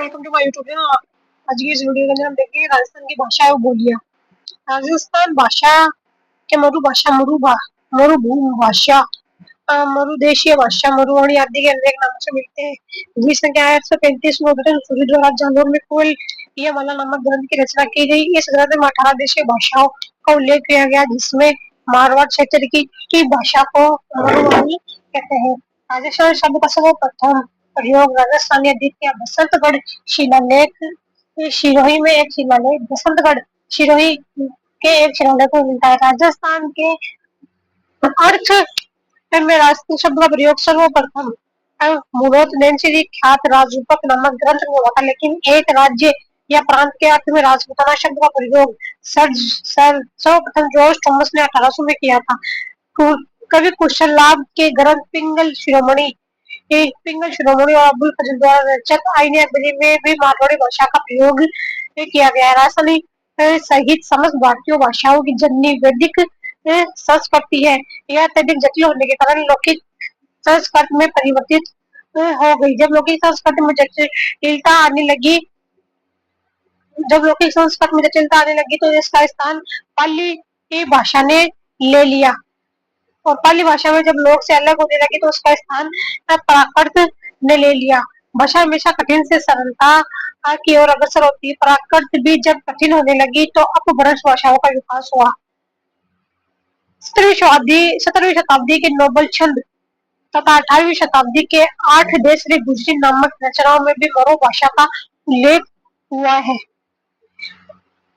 Welcome to my YouTube channel. आज की इस वीडियो के अंदर हम देखेंगे राजस्थान की भाषा और बोलियां। राजस्थान भाषा के मरुभूमि भाषा, मरुदेशीय भाषा, मरुवाणी आदि के अनेक नामों से मिलते हैं। जिसकी संख्या 835 में सूर्य द्वारा जालोर में कुल यह माला नामक ग्रंथ की रचना की गई। इस ग्रंथ में 18 देशीय भाषाओं का उल्लेख किया गया, जिसमें मारवाड़ क्षेत्र की भाषा को मरुवाणी कहते हैं। राजस्थान शब्द का सर्वप्रथम प्रयोग राजस्थानी द्वितीय बसंतगढ़ शिलालेख सिरोही में एक शिलालेख बसंतगढ़ सिरोही के एक शिलालेख में मिलता है। राजस्थान के अर्थ में राजस्थान शब्द का प्रयोग सर्वप्रथम मूलत नैन्सी ख्यात राजरूपक नामक ग्रंथ में हुआ था, लेकिन एक राज्य या प्रांत के अर्थ में राजपूताना शब्द का प्रयोग सर्वप्रथम जॉर्ज थॉमस ने 1800 में किया था। कवि कुशल लाभ के ग्रंथ पिंगल शिरोमणि और अबुल फजल द्वारा रचित आईने अकबरी में भी मारवाड़ी भाषा का प्रयोग किया गया है। राजस्थानी सहित समस्त भारतीय भाषाओं की जननी वैदिक संस्कृति है। यह अत्यधिक जटिल होने के कारण लौकिक संस्कृत में परिवर्तित हो गई। जब लौकिक संस्कृत में जटिलता आने लगी तो इसका स्थान पाली भाषा ने ले लिया, और पाली भाषा में जब लोग से अलग होने लगे तो उसका स्थान प्राकृत ने ले लिया। भाषा हमेशा कठिन से सरलता की ओर अग्रसर होती है। प्राकृत भी जब कठिन होने लगी तो अपभ्रंश भाषाओं का विकास हुआ। 17वीं शताब्दी के नोबल छंद तथा 18वीं शताब्दी के 8 देशरी गुजरी नामक रचनाओं में भी मरो भाषा का उल्लेख हुआ है।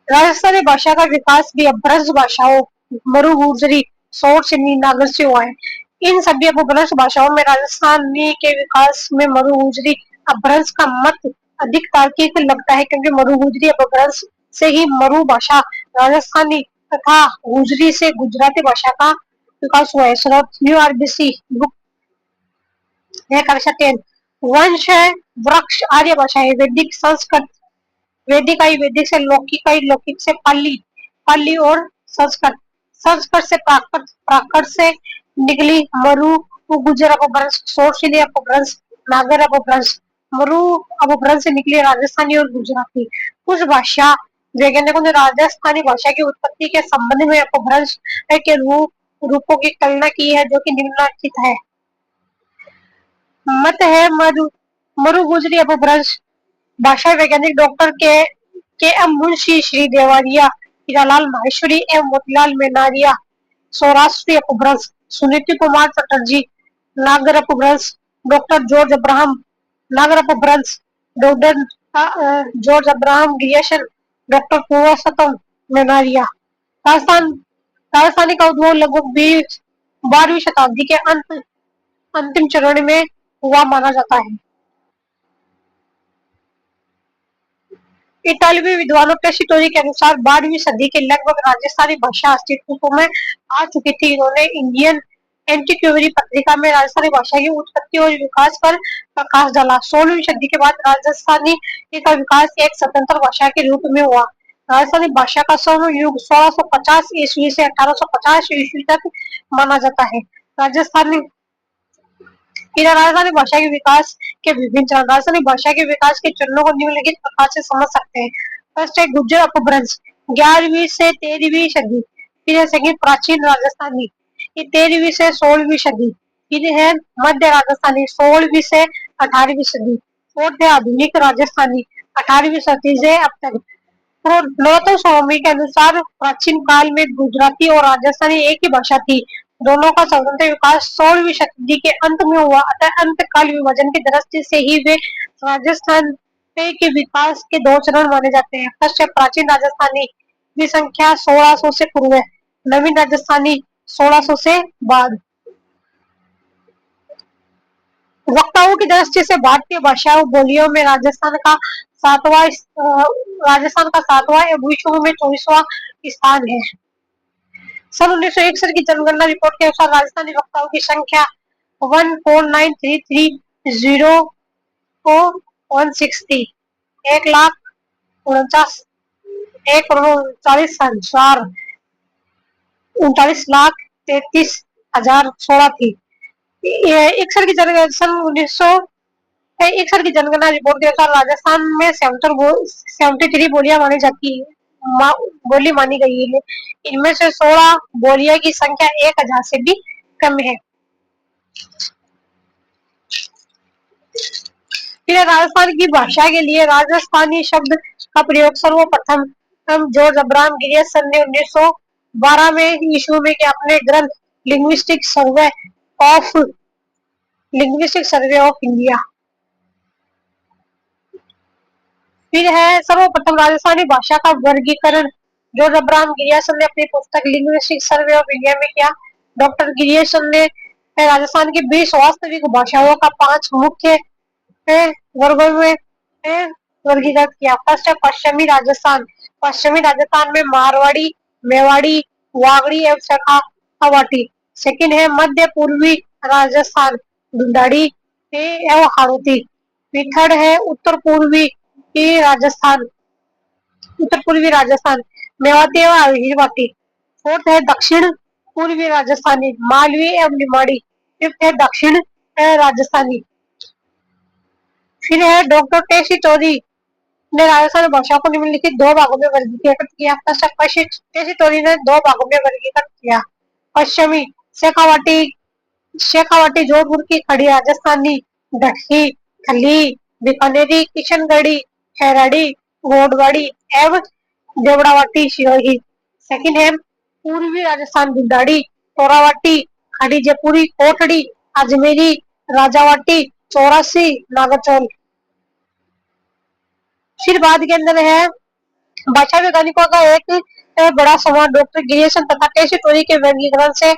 राजस्थानी भाषा का विकास भी अपभ्रंश भाषाओं मरु गुजरी सोर सिन्धी नागर से हुआ है। इन सभी अपभ्रंश भाषाओं में राजस्थानी के विकास में मरु गुजरी अपभ्रंश का मत अधिक तार्किक लगता है, क्योंकि मरु गुजरी अपभ्रंश से ही मरु भाषा राजस्थानी तथा गुजरी से गुजराती भाषा का विकास हुआ है। स्रोत न्यू आरबीसी बुक वंश है, वृक्ष आर्य भाषा है, वैदिक संस्कृत, वैदिक आई, वैदिक से लौकिक आई, लौकिक से पाली और संस्कृत, संस्कृत से प्राकृत, प्राकृत से निकली मरु गुजर अपभ्रंश, सोरसिली अपभ्रंश, नागर अपभ्रंश, मरु अपभ्रंश से निकली राजस्थानी और गुजराती। कुछ भाषा वैज्ञानिकों ने राजस्थानी भाषा की उत्पत्ति के संबंध में अपभ्रंश के रूपों की कल्पना की है, जो कि निम्नलिखित है। मत है मरु गुजरी अपभ्रंश। भाषा वैज्ञानिक डॉक्टर के एम मुंशी, श्री देवारिया, हीरालाल माहेश्वरी एवं मोतीलाल मेनारिया। सौराष्ट्रीय अपभ्रंश सुनीति कुमार चटर्जी। नागर Apabhramsha doctor George Abraham. Nagar Apabhramsha doctor George Abraham Grierson, doctor Purushottam Menaria. Rajasthani का उद्भव लगभग 12वीं शताब्दी के अंतिम चरण में हुआ माना जाता है। इतालवी विद्वानों टेसिटोरी के अनुसार 12वीं सदी के लगभग राजस्थानी भाषा अस्तित्व में आ चुकी थी। इन्होंने इंडियन एंटीक्वेरी पत्रिका में राजस्थानी भाषा की उत्पत्ति और विकास पर प्रकाश डाला। 16वीं सदी के बाद राजस्थानी का विकास एक स्वतंत्र भाषा के रूप में हुआ। राजस्थानी भाषा का स्वर्ण युग 1650 ईस्वी से 1850 ईस्वी तक माना जाता है। राजस्थानी भाषा के विकास के विभिन्न चरण। राजस्थानी भाषा के विकास के चरणों को निम्नलिखित प्रकार से समझ सकते हैं। फर्स्ट है गुर्जर अपभ्रंश, 11वीं से 13वीं सदी। फिर है सेकंड प्राचीन राजस्थानी, ये 13वीं से 16वीं सदी। फिर है मध्य राजस्थानी, 16वीं से 18वीं सदी। फोर्थ है आधुनिक राजस्थानी, 18वीं सदी से अब तक। नरोत्तम स्वामी के अनुसार प्राचीन काल में गुजराती और राजस्थानी एक ही भाषा थी। दोनों का स्वतंत्र विकास 16वीं शताब्दी के अंत में हुआ, अतः अंतकाल विभाजन की दृष्टि से ही वे राजस्थान के विकास के 2 चरण माने जाते हैं। फर्स्ट है प्राचीन राजस्थानी की संख्या 1600 से पूर्व, नवीन राजस्थानी 1600 से बाद। वक्ताओं की दृष्टि से भारतीय भाषाओं बोलियों में राजस्थान का 7वां एवं विश्व में 24वां स्थान है। सन 1961 की जनगणना रिपोर्ट के अनुसार राजस्थानी वक्ताओं की संख्या 14933 थी। 1,39,33,16 थी। 61 की जनगणना सन एक साल की जनगणना रिपोर्ट के अनुसार राजस्थान में 73 बोलियां मानी जाती है, बोली मानी गई है। इनमें से 16 बोलियां की संख्या 1000 से भी कम है। फिर राजस्थान की भाषा के लिए राजस्थानी शब्द का प्रयोग सर्वप्रथम जॉर्ज अब्राहम गिरियसन ने 1912 में ईस्वी में के अपने ग्रंथ of linguistic survey of India. फिर है सर्वप्रथम राजस्थानी भाषा का वर्गीकरण जॉर्ज अब्राहम गिरियसन ने अपनी पुस्तक लिंग्विस्टिक सर्वे ऑफ इंडिया में किया। डॉक्टर गिरियसन ने राजस्थान की 20 वास्तविक भाषाओं का 5 मुख्य वर्गों में वर्गीकृत किया। फर्स्ट है पश्चिमी राजस्थान। पश्चिमी राजस्थान में मारवाड़ी, मेवाड़ी, वागड़ी एवं शेखावाटी। सेकंड है मध्य पूर्वी राजस्थान, ढूंढाड़ी एवं हाड़ौती। थर्ड है उत्तर पूर्वी राजस्थान, मेवाती एवं अहीरवाटी। फोर्थ है दक्षिण पूर्वी राजस्थानी, मालवी एवं निमाड़ी। फिफ्थ है दक्षिण राजस्थानी। फिर है डॉक्टर टेसी टोरी ने राजस्थानी भाषा को निम्नलिखित 2 भागों में वर्गीकृत किया। टेसी टोरी ने 2 भागों में वर्गीकृत किया। पश्चिमी शेखावाटी, शेखावाटी जोधपुर की खड़ी राजस्थानी, ढटकी, खली, बीकानेरी, किशनगढ़ी, खैराड़ी, गोडवाड़ी एवं देवड़ावाटी सिरोही। सेकंड है पूर्वी राजस्थान, ढूंढाड़ी, तोरावाटी, खड़ी जयपुरी, कोटड़ी, अजमेरी, राजावाटी, चौरासी, नागरचौल। फिर बाद के अंदर है भाषा वैज्ञानिकों का एक बड़ा समूह डॉक्टर गिरियसन तथा टेसी टोरी के वर्गीकरण से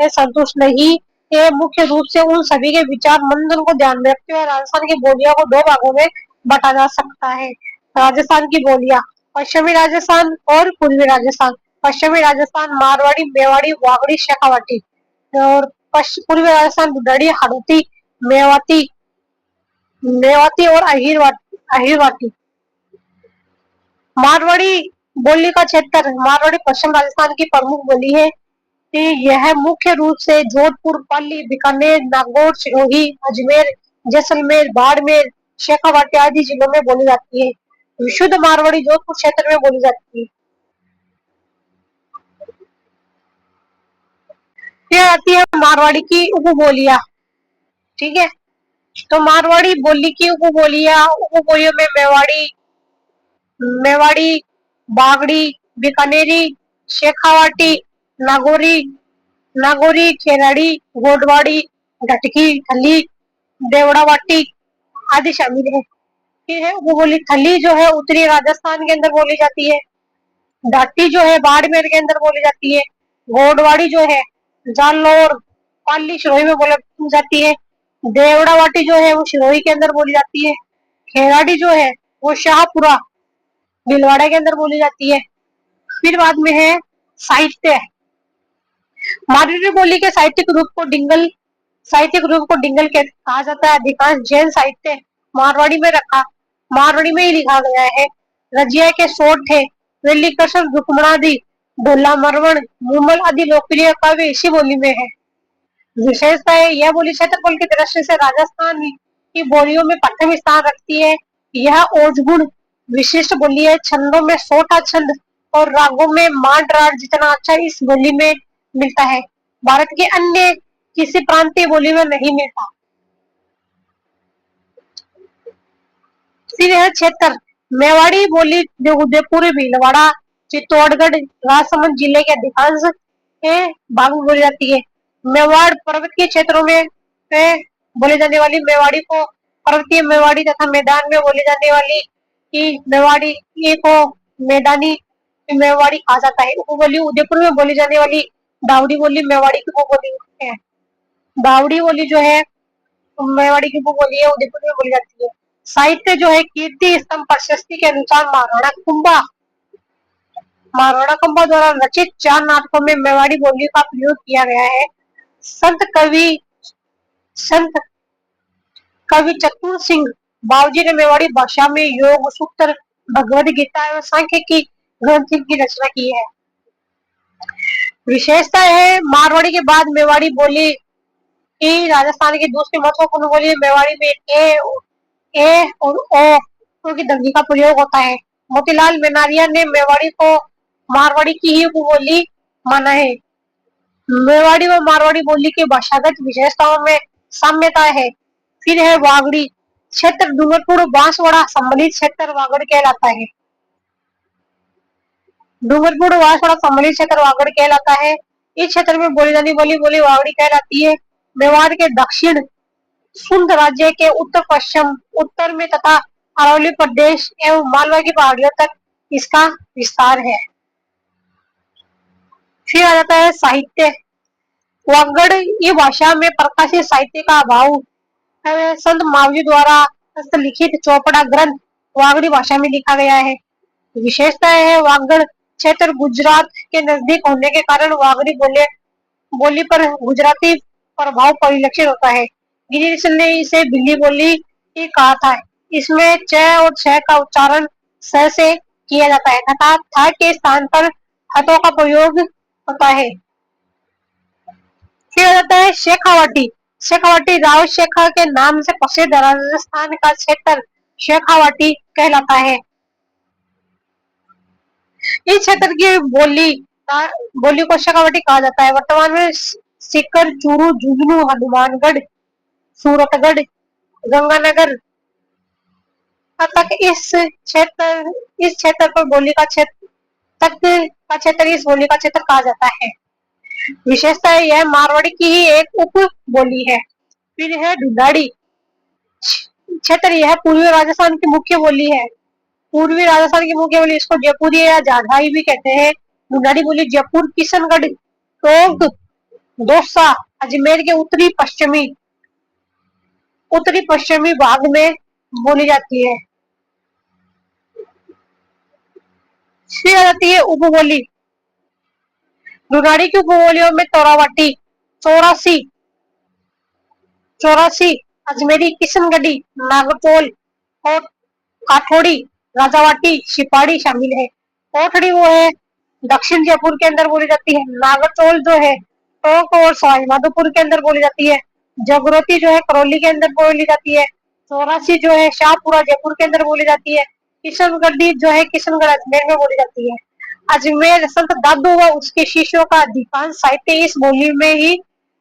संतुष्ट नहीं। ये मुख्य रूप से उन सभी के विचार मंथन को ध्यान में रखते हुए राजस्थान की बोलियों को 2 भागों में बांटा जा सकता है। राजस्थान की बोलियां, पश्चिमी राजस्थान और पूर्वी राजस्थान। पश्चिमी राजस्थान मारवाड़ी, मेवाड़ी, वागड़ी, शेखावाटी। और पूर्वी राजस्थान ढूंढाड़ी, हाड़ौती, मेवाती मेवाती और अहीरवाटी। मारवाड़ी बोली का क्षेत्र, मारवाड़ी पश्चिम राजस्थान की प्रमुख बोली है। यह मुख्य रूप से जोधपुर, पाली, बीकानेर, नागौर, सिरोही, अजमेर, जैसलमेर, बाड़मेर, शेखावाटी आदि जिलों में बोली जाती है। विशुद्ध मारवाड़ी जोधपुर क्षेत्र में बोली जाती है। फिर आती है मारवाड़ी की उपबोलियां। ठीक है, तो मारवाड़ी बोली की उपबोलियों में मेवाड़ी, बागड़ी, बीकानेरी, शेखावाटी, नागौरी, खेराड़ी, गोडवाड़ी, ढटकी, थली, देवड़ावाटी आदि शामिल है। फिर है उपबोली थली जो है उत्तरी राजस्थान के अंदर बोली जाती है। डाटी जो है बाड़मेर के अंदर बोली जाती है। गोडवाड़ी जो है जालौर, पाली, सिरोही में बोली जाती है। देवड़ावाटी जो है वो सिरोही के अंदर बोली जाती है। खेराड़ी जो है वो शाहपुरा, भीलवाड़ा के अंदर बोली जाती है। फिर बाद में है साहित्य। मारवाड़ी बोली के साहित्यिक रूप को डिंगल कहा जाता है। अधिकांश जैन साहित्य मारवाड़ी में ही लिखा गया है। रजिया के शोध थे, वेलिकसन, रुक्मणादि, ढोला मरवण, मूमल आदि लोकप्रिय काव्य इसी बोली में है। विशेषता है यह बोली क्षेत्रफल की दृष्टि से राजस्थान की बोलियों में प्रथम स्थान रखती है। यह ओजगुण विशिष्ट बोली है। छंदों में सोटा छंद और रागों में मांड राग जितना अच्छा इस बोली में मिलता है, भारत के अन्य किसी प्रांतीय बोली में नहीं मिलता। फिर है क्षेत्र। मेवाड़ी बोली जो उदयपुर, भीलवाड़ा, चित्तौड़गढ़, राजसमंद जिले के अधिकांश भाग में बोली जाती है। मेवाड़ पर्वतीय क्षेत्रों में बोली जाने वाली मेवाड़ी को पर्वतीय मेवाड़ी तथा मैदान में बोली जाने वाली मेवाड़ी को मैदानी मेवाड़ी कहा जाता है। उपबोली उदयपुर में बोली जाने वाली दावड़ी बोली मेवाड़ी की उपबोली है। दावड़ी बोली जो है मेवाड़ी की उपबोली है, उदयपुर में बोली जाती है। साहित्य जो है कीर्ति स्तंभ प्रशस्ति के अनुसार महाराणा कुंभा द्वारा रचित 4 नाटकों में मेवाड़ी बोली का प्रयोग किया गया है। संत कवि चतुर सिंह बावजी ने मेवाड़ी भाषा में योग सूत्र, भगवद गीता एवं सांख्य की ग्रंथ की रचना की है। विशेषता है मारवाड़ी के बाद मेवाड़ी बोली राजस्थान की दूसरी महत्वपूर्ण बोली मेवाड़ी में ए और ओ की दंगी का प्रयोग होता है। मोतीलाल मेनारिया ने मेवाड़ी को मारवाड़ी की ही उपबोली माना है। मेवाड़ी व मारवाड़ी बोली की भाषागत विशेषताओं में साम्यता है। फिर है वागड़ी क्षेत्र, डूंगरपुर बांसवाड़ा सम्मिलित क्षेत्र वागड़ कहलाता है। डूंगरपुर बांसवाड़ा सम्मिलित क्षेत्र वागड़ कहलाता है। इस क्षेत्र में बोली जाने वाली बोली वागड़ी कहलाती है। मेवाड़ के दक्षिण, सिंध राज्य के उत्तर पश्चिम, उत्तर में तथा अरावली प्रदेश एवं मालवा की पहाड़ियों तक इसका विस्तार है। फिर आ जाता है साहित्य। वागड़ ये भाषा में प्रकाशित साहित्य का अभाव है। संत मावली द्वारा हस्तलिखित चौपड़ा ग्रंथ वागड़ी भाषा में लिखा गया है। विशेषता है वागड़ क्षेत्र गुजरात के नजदीक होने के कारण वागड़ी बोली पर गुजराती प्रभाव परिलक्षित होता है। गिरीश ने इसे बिल्ली बोली ही कहा था। इसमें च और छ का उच्चारण स से किया जाता है तथा थ के स्थान पर हथों का प्रयोग होता है। फिर आ जाता है शेखावाटी। शेखावाटी राव शेखा के नाम से प्रसिद्ध राजस्थान का क्षेत्र शेखावाटी कहलाता है। इस क्षेत्र की बोली को शेखावाटी कहा जाता है। वर्तमान में सीकर, चूरू, झुंझुनू, हनुमानगढ़, सूरतगढ़, गंगानगर तक इस क्षेत्र पर बोली का क्षेत्र तक का क्षेत्र इस बोली का क्षेत्र कहा जाता है। विशेषता है यह मारवाड़ी की ही एक उप बोली है। फिर है ढूंढाड़ी क्षेत्र, यह पूर्वी राजस्थान की मुख्य बोली है। पूर्वी राजस्थान की मुख्य बोली इसको जयपुरी या जाधाई भी कहते हैं। ढूंढाड़ी बोली जयपुर, किशनगढ़, टोंक, दौसा, अजमेर के उत्तरी पश्चिमी भाग में बोली जाती है। फिर आ जाती है उपबोली। ढूंढाड़ी की उपबोलियों में तोरावाटी, चौरासी चौरासी, अजमेरी, किशनगढ़ी, नागरकोल और काठोड़ी, राजावाटी, सिपाड़ी शामिल है। कोठड़ी वो है दक्षिण जयपुर के अंदर बोली जाती है। नागरचौल जो है टोंक और सवाईमाधोपुर के अंदर बोली जाती है। जगरोती जो है करौली के अंदर बोली जाती है। चौरासी जो है शाहपुरा जयपुर के अंदर बोली जाती है। किशनगढ़ी जो है किशनगढ़ अजमेर में बोली जाती है। अजमेर संत दादू व उसके शिष्यों का अधिकांश साहित्य इस बोली में ही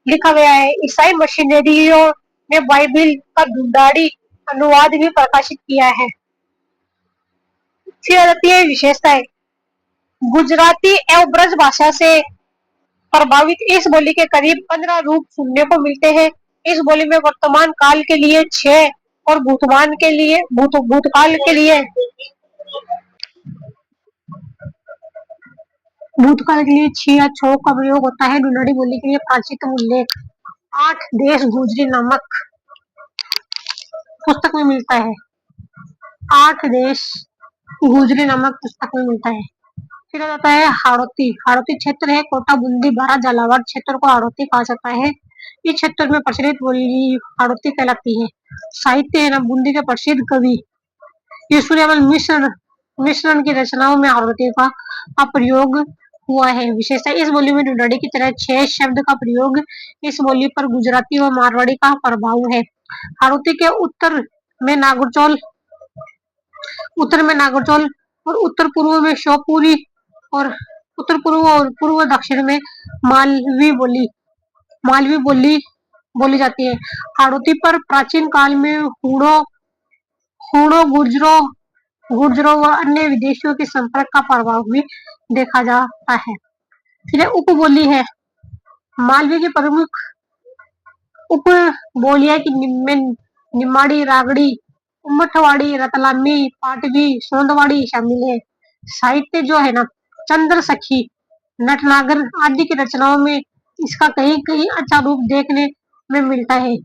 लिखा गया है। ईसाई मशीनरियों ने बाइबिल का ढूंढाड़ी अनुवाद भी प्रकाशित किया है। फिर आ जाती है विशेषताएं। गुजराती एवं ब्रज भाषा से प्रभावित इस बोली के करीब 15 रूप सुनने को मिलते हैं। इस बोली में वर्तमान काल के लिए 6 और भूतकाल के लिए 6 या 6 का प्रयोग होता है। ढूंढाड़ी बोली के लिए प्राचीनतम उल्लेख 8 देश गुजरी नामक पुस्तक में मिलता है। 8 देश गुजरी नामक पुस्तक में मिलता है। फिर आ जाता है हाड़ौती। हाड़ौती क्षेत्र है कोटा, बूंदी, बारा, झालावाड़ क्षेत्र को हाड़ौती कहा जाता है। इस क्षेत्र में प्रचलित बोली हाड़ौती कहलाती है। साहित्य है ना, बूंदी के प्रसिद्ध कवि ईश्वरीमल मिश्रण की रचनाओं में हाड़ौती का प्रयोग हुआ है। विशेषता इस बोली में ढूंढाड़ी की तरह 6 शब्द का प्रयोग। इस बोली पर गुजराती व मारवाड़ी का प्रभाव है। हाड़ौती के उत्तर में नागरचौल और उत्तर पूर्व में शिवपुरी और उत्तर पूर्व और पूर्व दक्षिण में मालवी बोली बोली जाती है। हाड़ौती पर प्राचीन काल में हूणों, गुर्जरों व अन्य विदेशियों के संपर्क का प्रभाव भी देखा जाता है। फिर उपबोली है। मालवी की प्रमुख उप बोलियां की निमाड़ी, रागड़ी, उमठवाड़ी, रतलामी, पाटवी, सोंदवाड़ी शामिल है। साहित्य जो है ना, चंद्र सखी, नटनागर आदि की रचनाओं में इसका कहीं कहीं अच्छा रूप देखने में मिलता है।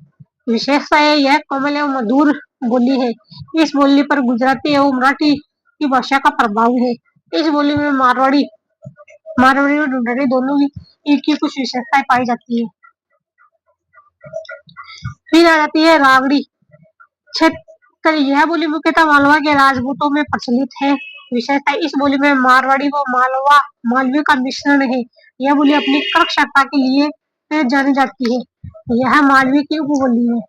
विशेषता है यह कोमल एवं मधुर बोली है। इस बोली पर गुजराती एवं मराठी की भाषा का प्रभाव है। इस बोली में मारवाड़ी और ढूंढाड़ी दोनों की कुछ विशेषताएं पाई जाती है। फिर आ जाती है रागड़ी क्षेत्र। यह बोली मुख्यतः मालवा के राजपूतों में प्रचलित है। विशेषता इस बोली में मारवाड़ी व मालवी का मिश्रण है। यह बोली अपनी कर्कशता के लिए जानी जाती है। यह मालवी की उपबोली है।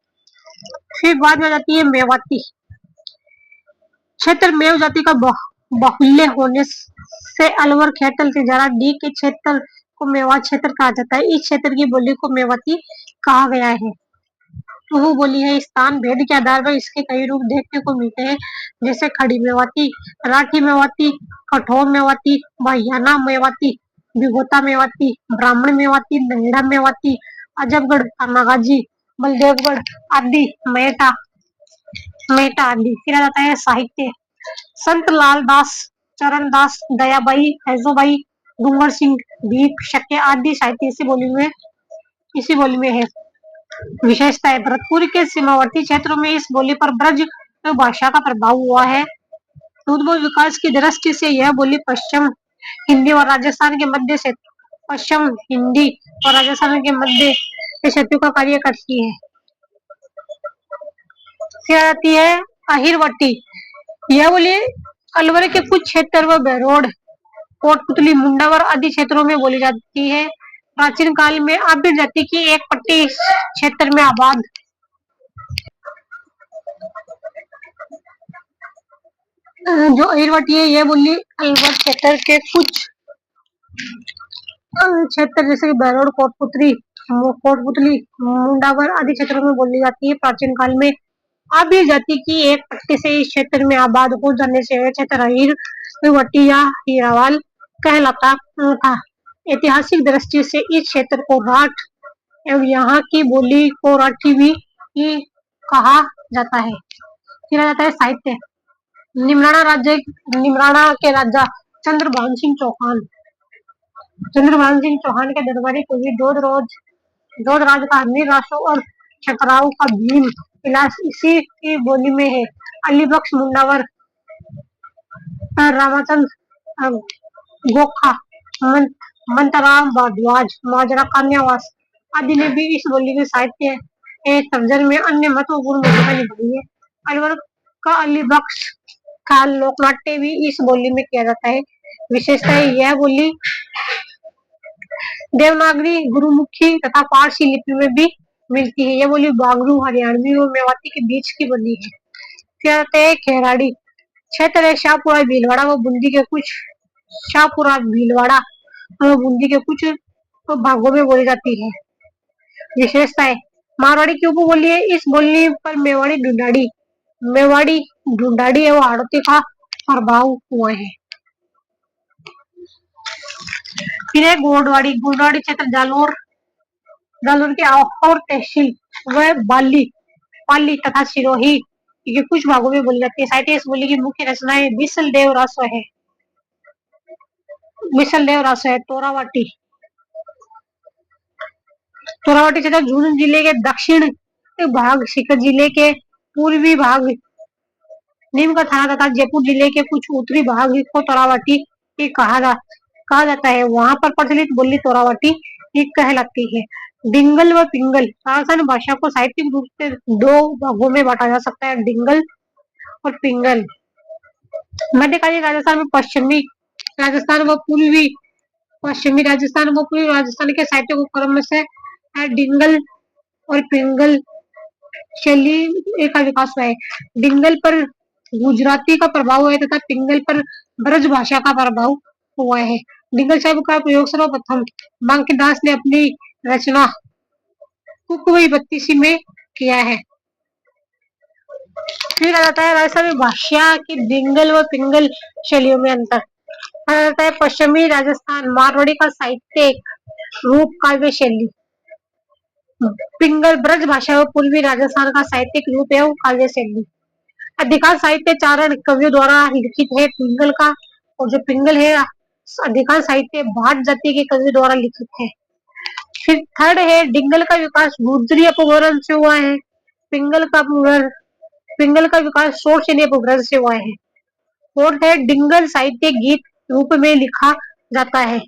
फिर बाद में जाती है मेवाती। क्षेत्र मेव जाति का बाहुल्य होने से अलवर खेतल से जरा डी के क्षेत्र को मेवात क्षेत्र कहा जाता है। इस क्षेत्र की बोली को मेवाती कहा गया है। वो बोली है स्थान भेद के आधार पर इसके कई रूप देखने को मिलते हैं, जैसे खड़ी मेवाती, राठी मेवाती, कठोर मेवाती, बहियाना मेवाती, विगोता मेवाती, ब्राह्मण मेवाती, नंगड़ा मेवाती, अजबगढ़, नागाजी, बलदेवगढ़ आदि, मेटा मेटा आदि। फिर आ जाता है साहित्य। संत लाल दास, चरण दास, दयाबाई, फैजोबाई, डूंगर सिंह, भीख शक्य आदि साहित्य इसी बोली में है। विशेषता है भरतपुर के सीमावर्ती क्षेत्रों में इस बोली पर ब्रज भाषा का प्रभाव हुआ है। उद्भव विकास की दृष्टि से यह बोली पश्चिम हिंदी और राजस्थान के मध्य से पश्चिम हिंदी और राजस्थान के मध्य सेतु का कार्य करती है। फिर आती है अहिरवटी। यह बोली अलवर के कुछ क्षेत्र व बहरोड, कोटपुतली, मुंडावर आदि क्षेत्रों में बोली जाती है। प्राचीन काल में आभ्र जाति की एक पट्टी क्षेत्र में आबाद जो अहिरवटी है यह बोली अलवर क्षेत्र के कुछ क्षेत्र जैसे कि बहरोड, कोटपुतली, मुंडावर आदि क्षेत्रों में बोली जाती है। प्राचीन काल में आभ्र जाति की एक पट्टी से इस क्षेत्र में आबाद हो जाने से यह क्षेत्र अहिरवटी या हीरावाल कहलाता था। ऐतिहासिक दृष्टि से इस क्षेत्र को राठ एवं यहाँ की बोली को राठी भी कहा जाता है। फिर आ जाता है साहित्य। निमराना के राजा चंद्रभान सिंह चौहान के दरबारी कवि जोधराज का अमीर रासो और छतराव का भीम विलास इसी की बोली में है। अली बख्श मुंडावर, रामाचंद्र गोखा, मंतराम भारद्वाज, माजरा कन्यावास आदि ने भी इस बोली के साहित्य तर्जन में अन्य महत्वपूर्ण भूमिका निभाई है। अलवर का अली बख्श का लोकनाट्य भी इस बोली में किया जाता है। विशेषता है यह बोली देवनागरी, गुरुमुखी तथा पारसी लिपि में भी मिलती है। यह बोली बागरू, हरियाणवी और मेवाती के बीच की बोली है। फिर आते हैं खेराड़ी। क्षेत्र है शाहपुरा भीलवाड़ा व बूंदी के कुछ भागों में बोली जाती है। विशेषता है मारवाड़ी की उपबोली है। इस बोली पर मेवाड़ी ढूंढाड़ी एवं हाड़ौती का प्रभाव हुआ है। फिर है गोंडवाड़ी क्षेत्र जालोर के और तहसील व पाली तथा सिरोही के कुछ भागों में बोली जाती है। साहित्य इस बोली की मुख्य रचनाएं बिसल देव रासो है। तोरावाटी क्षेत्र झुंझुनू जिले के दक्षिण भाग, सीकर जिले के पूर्वी भाग, नीमका थाना तथा जयपुर जिले के कुछ उत्तरी भाग को तोरावाटी कहा जाता है। वहां पर प्रचलित बोली तोरावाटी कहलाती है। डिंगल व पिंगल राजस्थानी भाषा को साहित्यिक रूप से दो भागों में बांटा जा सकता है, डिंगल और पिंगल। मध्यकालीन राजस्थान में पश्चिमी राजस्थान व पूर्वी राजस्थान के साहित्य को क्रम से डिंगल और पिंगल शैली का विकास हुआ है। डिंगल पर गुजराती का प्रभाव है तथा पिंगल पर ब्रज भाषा का प्रभाव हुआ है। डिंगल शब्द का प्रयोग सर्वप्रथम बांकीदास ने अपनी रचना कुकवी बत्तीसी में किया है। फिर आ जाता है राजस्थानी भाषा की डिंगल व पिंगल शैलियों में अंतर। आ जाता है पश्चिमी राजस्थान मारवाड़ी का साहित्यिक रूप काव्य शैली, पिंगल ब्रज भाषा व पूर्वी राजस्थान का साहित्यिक रूप एवं काव्य शैली। अधिकांश साहित्य चारण कवियों द्वारा लिखित है पिंगल का, और जो पिंगल है अधिकांश साहित्य भाट जाति के कवियों द्वारा लिखित है। फिर थर्ड है डिंगल का विकास गुर्जरी अपभ्रंश से हुआ है। पिंगल का विकास शोरसेनी अपभ्रंश से हुआ है। फोर्थ है डिंगल साहित्य गीत रूप में लिखा जाता है,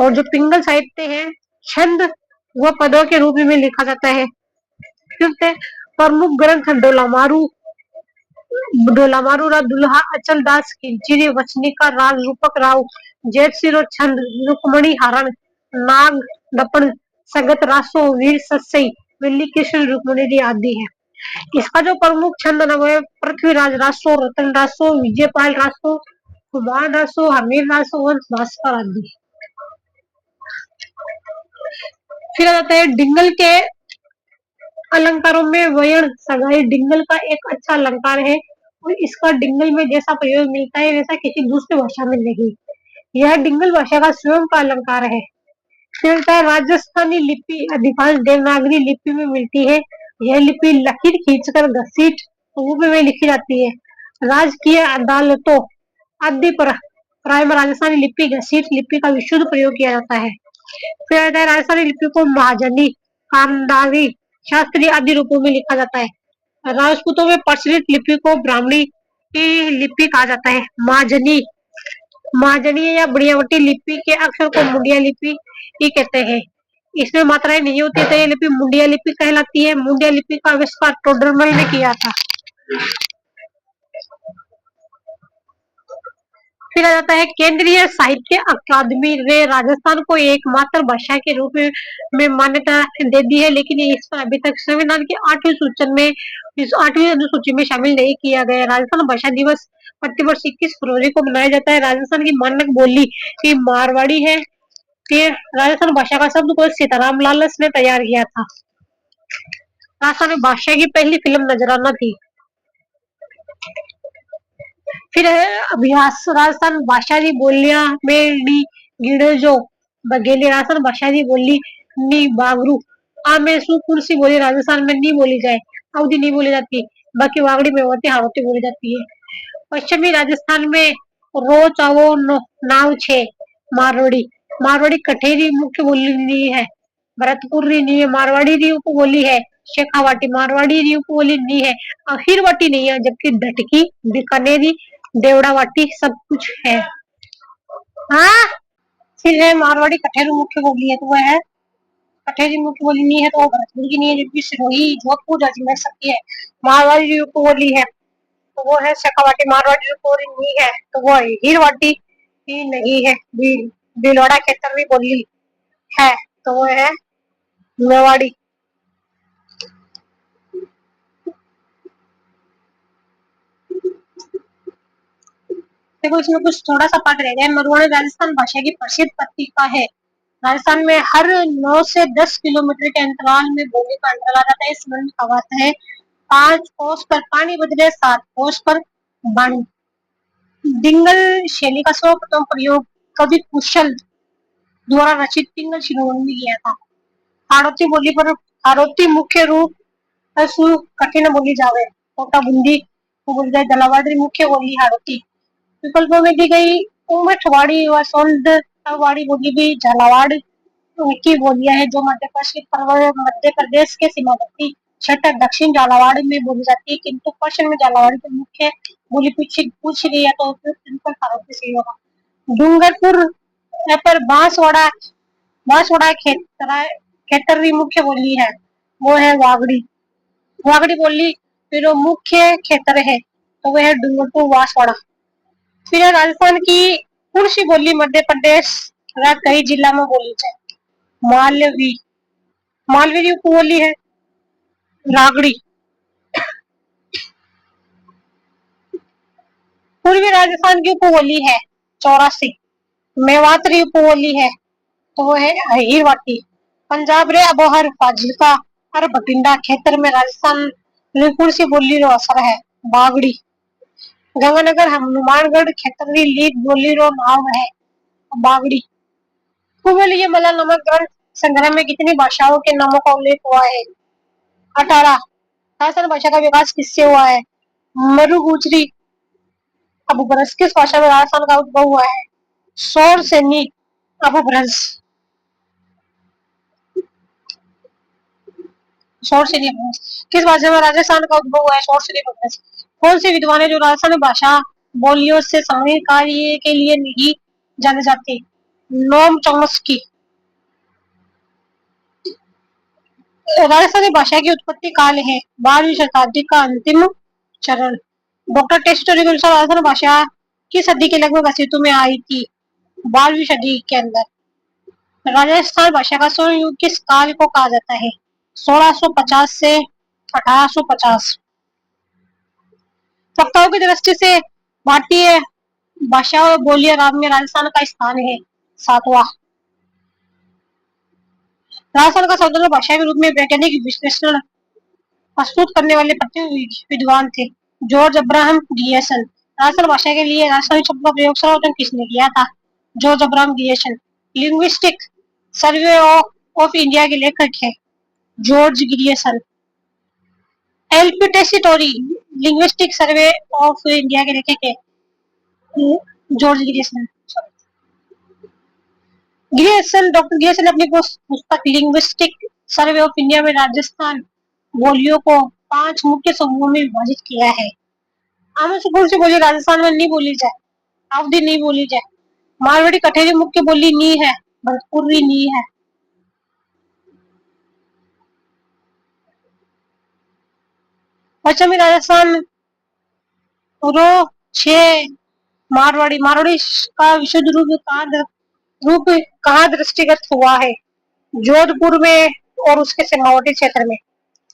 और जो पिंगल साहित्य है छंद व पदों के रूप में लिखा जाता है। फिफ्थ है प्रमुख ग्रंथ डोलामारू रा दुल्हा अचल दास खिलचिरी वचनिका राज रूपक राव जेठ सिरो छंद रुक्मणी हरण नाग दपन सगत रासो वीर सत्सई विल्ली कृष्ण रुक्मणी आदि है। इसका जो प्रमुख छंद है वो है पृथ्वीराज रासो, रतन रासो, विजयपाल रासो, कुमार रासो, हमीर रासो, वंश भास्कर आदि। फिर आ जाता है डिंगल के अलंकारों में वयण सगाई डिंगल का एक अच्छा अलंकार है और इसका डिंगल में जैसा प्रयोग मिलता है वैसा किसी दूसरी भाषा में नहीं। यह डिंगल भाषा का स्वयं का अलंकार है। फिर आता है राजस्थानी लिपि अधिकांश देवनागरी लिपि में मिलती है। यह लिपि लकीर खींचकर घसीट रूप में लिखी जाती है। राजकीय अदालतों आदि पर प्राय में राजस्थानी लिपि घसीट लिपि का विशुद्ध प्रयोग किया जाता है। फिर आता है राजस्थानी लिपि को महाजनी, कामदारी, शास्त्रीय आदि रूपों में लिखा जाता है। राजपूतों में प्रचलित लिपि को ब्राह्मणी की लिपि कहा जाता है। महाजनी महाजनी या बढ़ियावटी लिपि के अक्षर को मुंडिया लिपि ही कहते हैं। इसमें मात्राएं नहीं होती तो ये लिपि मुंडिया लिपि कहलाती है। मुंडिया लिपि का आविष्कार टोडरमल ने किया था। फिर आ जाता है केंद्रीय साहित्य अकादमी ने राजस्थान को एकमात्र भाषा के रूप में मान्यता दे दी है, लेकिन इस पर अभी तक संविधान की 8वीं सूचन में इस 8वीं अनुसूची में शामिल नहीं किया गया। राजस्थान भाषा दिवस प्रतिवर्ष 21 फरवरी को मनाया जाता है। राजस्थान की मानक बोली की मारवाड़ी है। ये राजस्थान भाषा का शब्दकोश सीताराम लालस ने तैयार किया था। राजस्थानी भाषा की पहली फिल्म नजराना थी। फिर है अभ्यास राजस्थान भाषा की बोलियां में नी गिड़जो बघेली राजस्थान भाषा की बोली नी बागरू में सुकुरसी बोली राजस्थान में नहीं बोली जाए, अवधि नहीं बोली जाती, बाकी वागड़ी में होती हावती बोली जाती है। पश्चिमी राजस्थान में रो चावो नाव छे मारवाड़ी मारवाड़ी कठेरी मुख्य बोली नहीं है। भरतपुरी नहीं है, मारवाड़ी री उपबोली है। शेखावाटी मारवाड़ी री उपबोली नहीं है। अहिरवाटी नहीं है, जबकि डटकी बीकानेरी देवड़ावाटी सब कुछ है। हाँ फिर है मारवाड़ी कठेरू मुख्य बोली है तो वह है कठेरी मुख्य बोली नहीं है तो वो भरतपुर की नहीं है, जबकि सिरोही जोधपुर अजमेर सबकी है। मारवाड़ी री उपबोली है तो वो है शेखावाटी मारवाड़ी री उपबोली नहीं है तो वो हीरवाटी ही नहीं है। भीलवाड़ा खेतरवी बोली है तो वो है मेवाड़ी। देखो इसमें कुछ थोड़ा सा पाठ रह गया है। मरवाड़ी राजस्थान भाषा की प्रसिद्ध पत्रिका है। राजस्थान में हर 9 से 10 किलोमीटर के अंतराल में बोली का अंतर आ जाता है। इसमें कहावत है 5 कोस पर पानी बदले 7 कोस पर बाणी। डिंगल शैली का सर्वप्रथम प्रयोग कवि कुशल द्वारा रचित डिंगल शिरोमणि ने किया था। हाड़ौती बोली पर हाड़ौती मुख्य रूप कठिन बोली जावे कोटा बुंदी को बोली जाए। झालावाड़ी मुख्य बोली हाड़ौती। विकल्पों में दी गई उमठवाड़ी व सोंडवाड़ी बोली भी झालावाड़ की बोलियां है जो मध्य प्रदेश के सीमावर्ती क्षेत्र दक्षिण झालावाड़ में बोली जाती है, किंतु पश्चिम में झालावाड़ की मुख्य बोली पूछ रही है तो हाड़ौती से होगा। डूंगरपुर पर बांसवाड़ा खेतरी मुख्य बोली है वो है वागड़ी। वागड़ी बोली फिर मुख्य खेतर है तो वह है डूंगरपुर बांसवाड़ा। फिर राजस्थान की कुर्सी बोली मध्य प्रदेश कई जिला में बोली जाए। मालवी मालवी उपबोली है रागड़ी। पूर्वी राजस्थान की उपबोली है चौरासी। मेवातरी उपबोली है तो वो है अहीरवाटी। पंजाब रे अबोहर फाजिलका और बठिंडा क्षेत्र में राजस्थान कुर्सी बोली रो असर है बागड़ी। गंगानगर हनुमानगढ़ क्षेत्र री लीड बोली रो नाम है बागड़ी। कुबेली ये मला नामक ग्रंथ संग्रह में कितनी भाषाओं के नामों का उल्लेख हुआ है? 18। राजस्थान भाषा का विकास किससे हुआ है? मरु गुजरी अपभ्रंश किस भाषा में राजस्थान का उद्भव हुआ है? शौर सैनी अपभ्रंश शौर सैनी अपभ्रंश किस भाषा में राजस्थान का उद्भव हुआ है? शौर सैनी अपभ्रंश। कौन से विद्वान है जो राजस्थानी भाषा बोलियों से सामूहिक कार्य के लिए नहीं जाने जाते? Noam Chomsky. राजस्थानी भाषा की उत्पत्ति काल है 12वीं शताब्दी का अंतिम चरण। डॉक्टर टेस्टोरी के अनुसार राजस्थानी भाषा किस सदी के लगभग अस्तित्व में आई थी? 12वीं सदी के अंदर। राजस्थान भाषा का स्वर्ण युग किस काल को कहा जाता है? 1650 से 1850। वक्ताओं की दृष्टि से भारतीय भाषा और बोलियां राग में राजस्थान का स्थान है 7वां। राजस्थान का सर्वोत्तम भाषा के रूप में वैज्ञानिक विश्लेषण प्रस्तुत करने वाले प्रथम विद्वान थे जॉर्ज अब्राहम गियसन। राजस्थान भाषा के लिए राजस्थानी शब्द का प्रयोग सर्वप्रथम किसने किया था? George Abraham Grierson. Linguistic survey of India के लेखक है George Grierson. L P Tessitori linguistic survey of India के लेखक है जॉर्ज गियसन। डॉक्टर गियसन ने अपनी पुस्तक लिंग्विस्टिक सर्वे ऑफ इंडिया में राजस्थान बोलियों को 5 मुख्य समूहों में विभाजित किया है। आम कौन सी बोली राजस्थान में नहीं बोली जाए? अवधी नहीं बोली जाए। मारवाड़ी कठेरी मुख्य बोली नहीं है, भरतपुरी नहीं है। पश्चिमी राजस्थान रो 6 मारवाड़ी। मारवाड़ी का विशुद्ध रूप कहाँ दृष्टिगत हुआ है? जोधपुर में और उसके सीमावर्ती क्षेत्र में।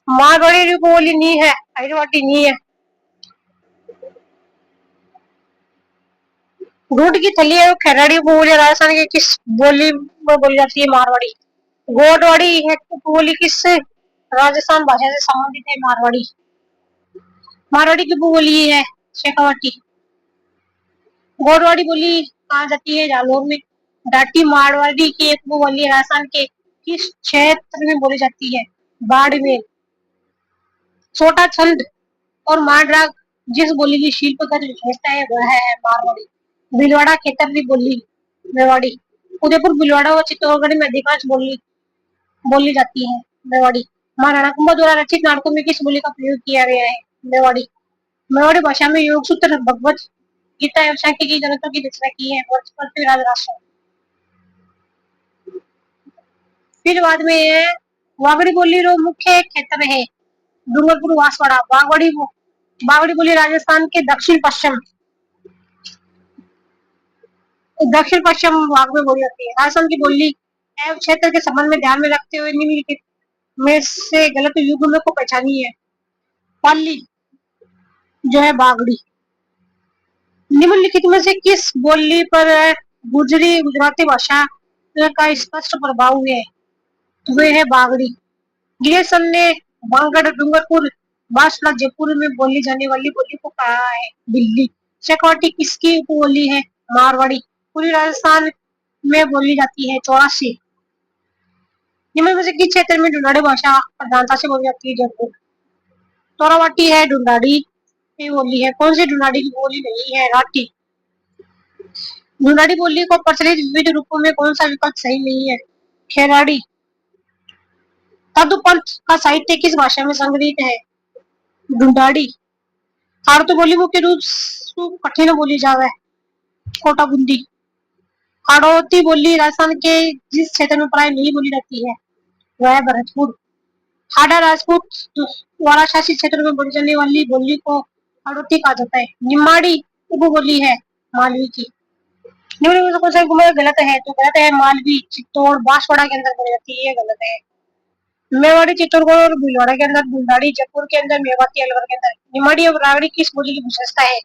मारवाड़ी बोली नहीं है, आर्यवाटी नहीं है। रूट की थली है खैराड़ी बोली राजस्थान के किस बोली में बोली जाती है? मारवाड़ी। गोडवाड़ी है बोली किस राजस्थान भाषा से संबंधित है? मारवाड़ी। मारवाड़ी की बोली है शेखावटी। गोडवाड़ी बोली कहा जाती है जालौर में। डाटी मारवाड़ी की एक बोली राजस्थान के किस क्षेत्र में बोली जाती है? बाड़मेर। छोटा छंद और मांडराग जिस बोली की शिल्पगत विशेषता है वह है मारवाड़ी। भीलवाड़ा खेतरनी बोली मेवाड़ी। उदयपुर भीलवाड़ा और चित्तौड़गढ़ में अधिकांश बोली जाती है मेवाड़ी। महाराणा कुंभा द्वारा रचित नाटकों में किस बोली का प्रयोग किया गया है? मेवाड़ी। मेवाड़ी भाषा में योग सूत्र भगवत गीता एवं सांख्य की ग्रंथों की रचना की है पृथ्वीराज रासो। फिर बाद में है वागड़ी बोली रो मुख्य क्षेत्र है डूंगरपुर वासवाड़ा। बागड़ी बोली राजस्थान के दक्षिण पश्चिम भाग में बोली जाती है। राजस्थान की बोली एवं क्षेत्र के संबंध में ध्यान में रखते हुए निम्नलिखित में से गलत युग्म को पहचानिए। पाली जो है बागड़ी। निम्नलिखित में से किस बोली पर गुजरी गुजराती भाषा का स्पष्ट प्रभाव है? वे है बागड़ी। गियसन ने बांगड़ डूंगरपुर बांसवाड़ा जयपुर में बोली जाने वाली बोली को कहा है दिल्ली। शेखावटी किसकी उपबोली है? मारवाड़ी। पूरी राजस्थान में बोली जाती है 84। निम्न में से किस क्षेत्र में ढूंढाड़ी भाषा प्रधानता से बोली जाती है? जयपुर। तोरावाटी है ढूंढाड़ी की बोली है। कौन सी ढूंढाड़ी की बोली नहीं है? राठी। ढूंढाड़ी बोली को प्रचलित विविध रूपों में कौन सा विकल्प सही नहीं है? खेराड़ी। तदुपंत का साहित्य किस भाषा में संग्रहित है? ढूंढाड़ी। आरतो बोली मुख्य रूप कठिन बोली जावे कोटा बुंदी। हाड़ौती बोली राजस्थान के जिस क्षेत्र में प्राय नहीं बोली जाती है वह है भरतपुर। हाड़ा राजपूत द्वारा शासित क्षेत्र में बोली जाने वाली बोली को हाड़ौती कहा जाता है। निमाड़ी उपबोली है मालवी की। निम्न में से कौन सा गलत है? तो गलत है मालवी चित्तौड़ बांसवाड़ा के अंदर बोली जाती है, ये गलत है। मेवाड़ी चित्तौड़गढ़ और भीलवाड़ा के अंदर ढूंढाड़ी, जयपुर के अंदर मेवाती, अलवर के अंदर निमाड़ी और रागड़ी किस बोली की विशेषता है?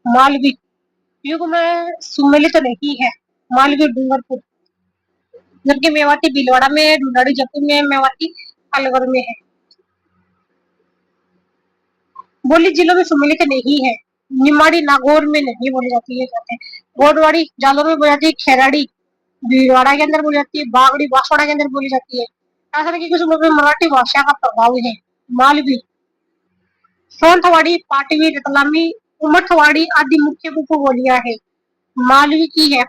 मालवी। युग में सुमेलित नहीं है मालवी डूंगरपुर, जबकि मेवाती भीलवाड़ा में है, ढूंढाड़ी जयपुर में है, मेवाती अलवर में है। बोली जिलों में सुमेलित नहीं है। निमाड़ी नागौर में नहीं बोली जाती है कहते हैं। गोडवाड़ी जालौर में बोली जाती है। खैराड़ी भीलवाड़ा के अंदर बोली जाती है। बागड़ी बांसवाड़ा के अंदर बोली जाती है। ऐसा की कुछ में मराठी भाषा का प्रभाव है। मालवी, सोनथवाड़ी, पाटवी, रतलामी, उमरथवाड़ी आदि मुख्य उपबोलियां है। मालवी की है।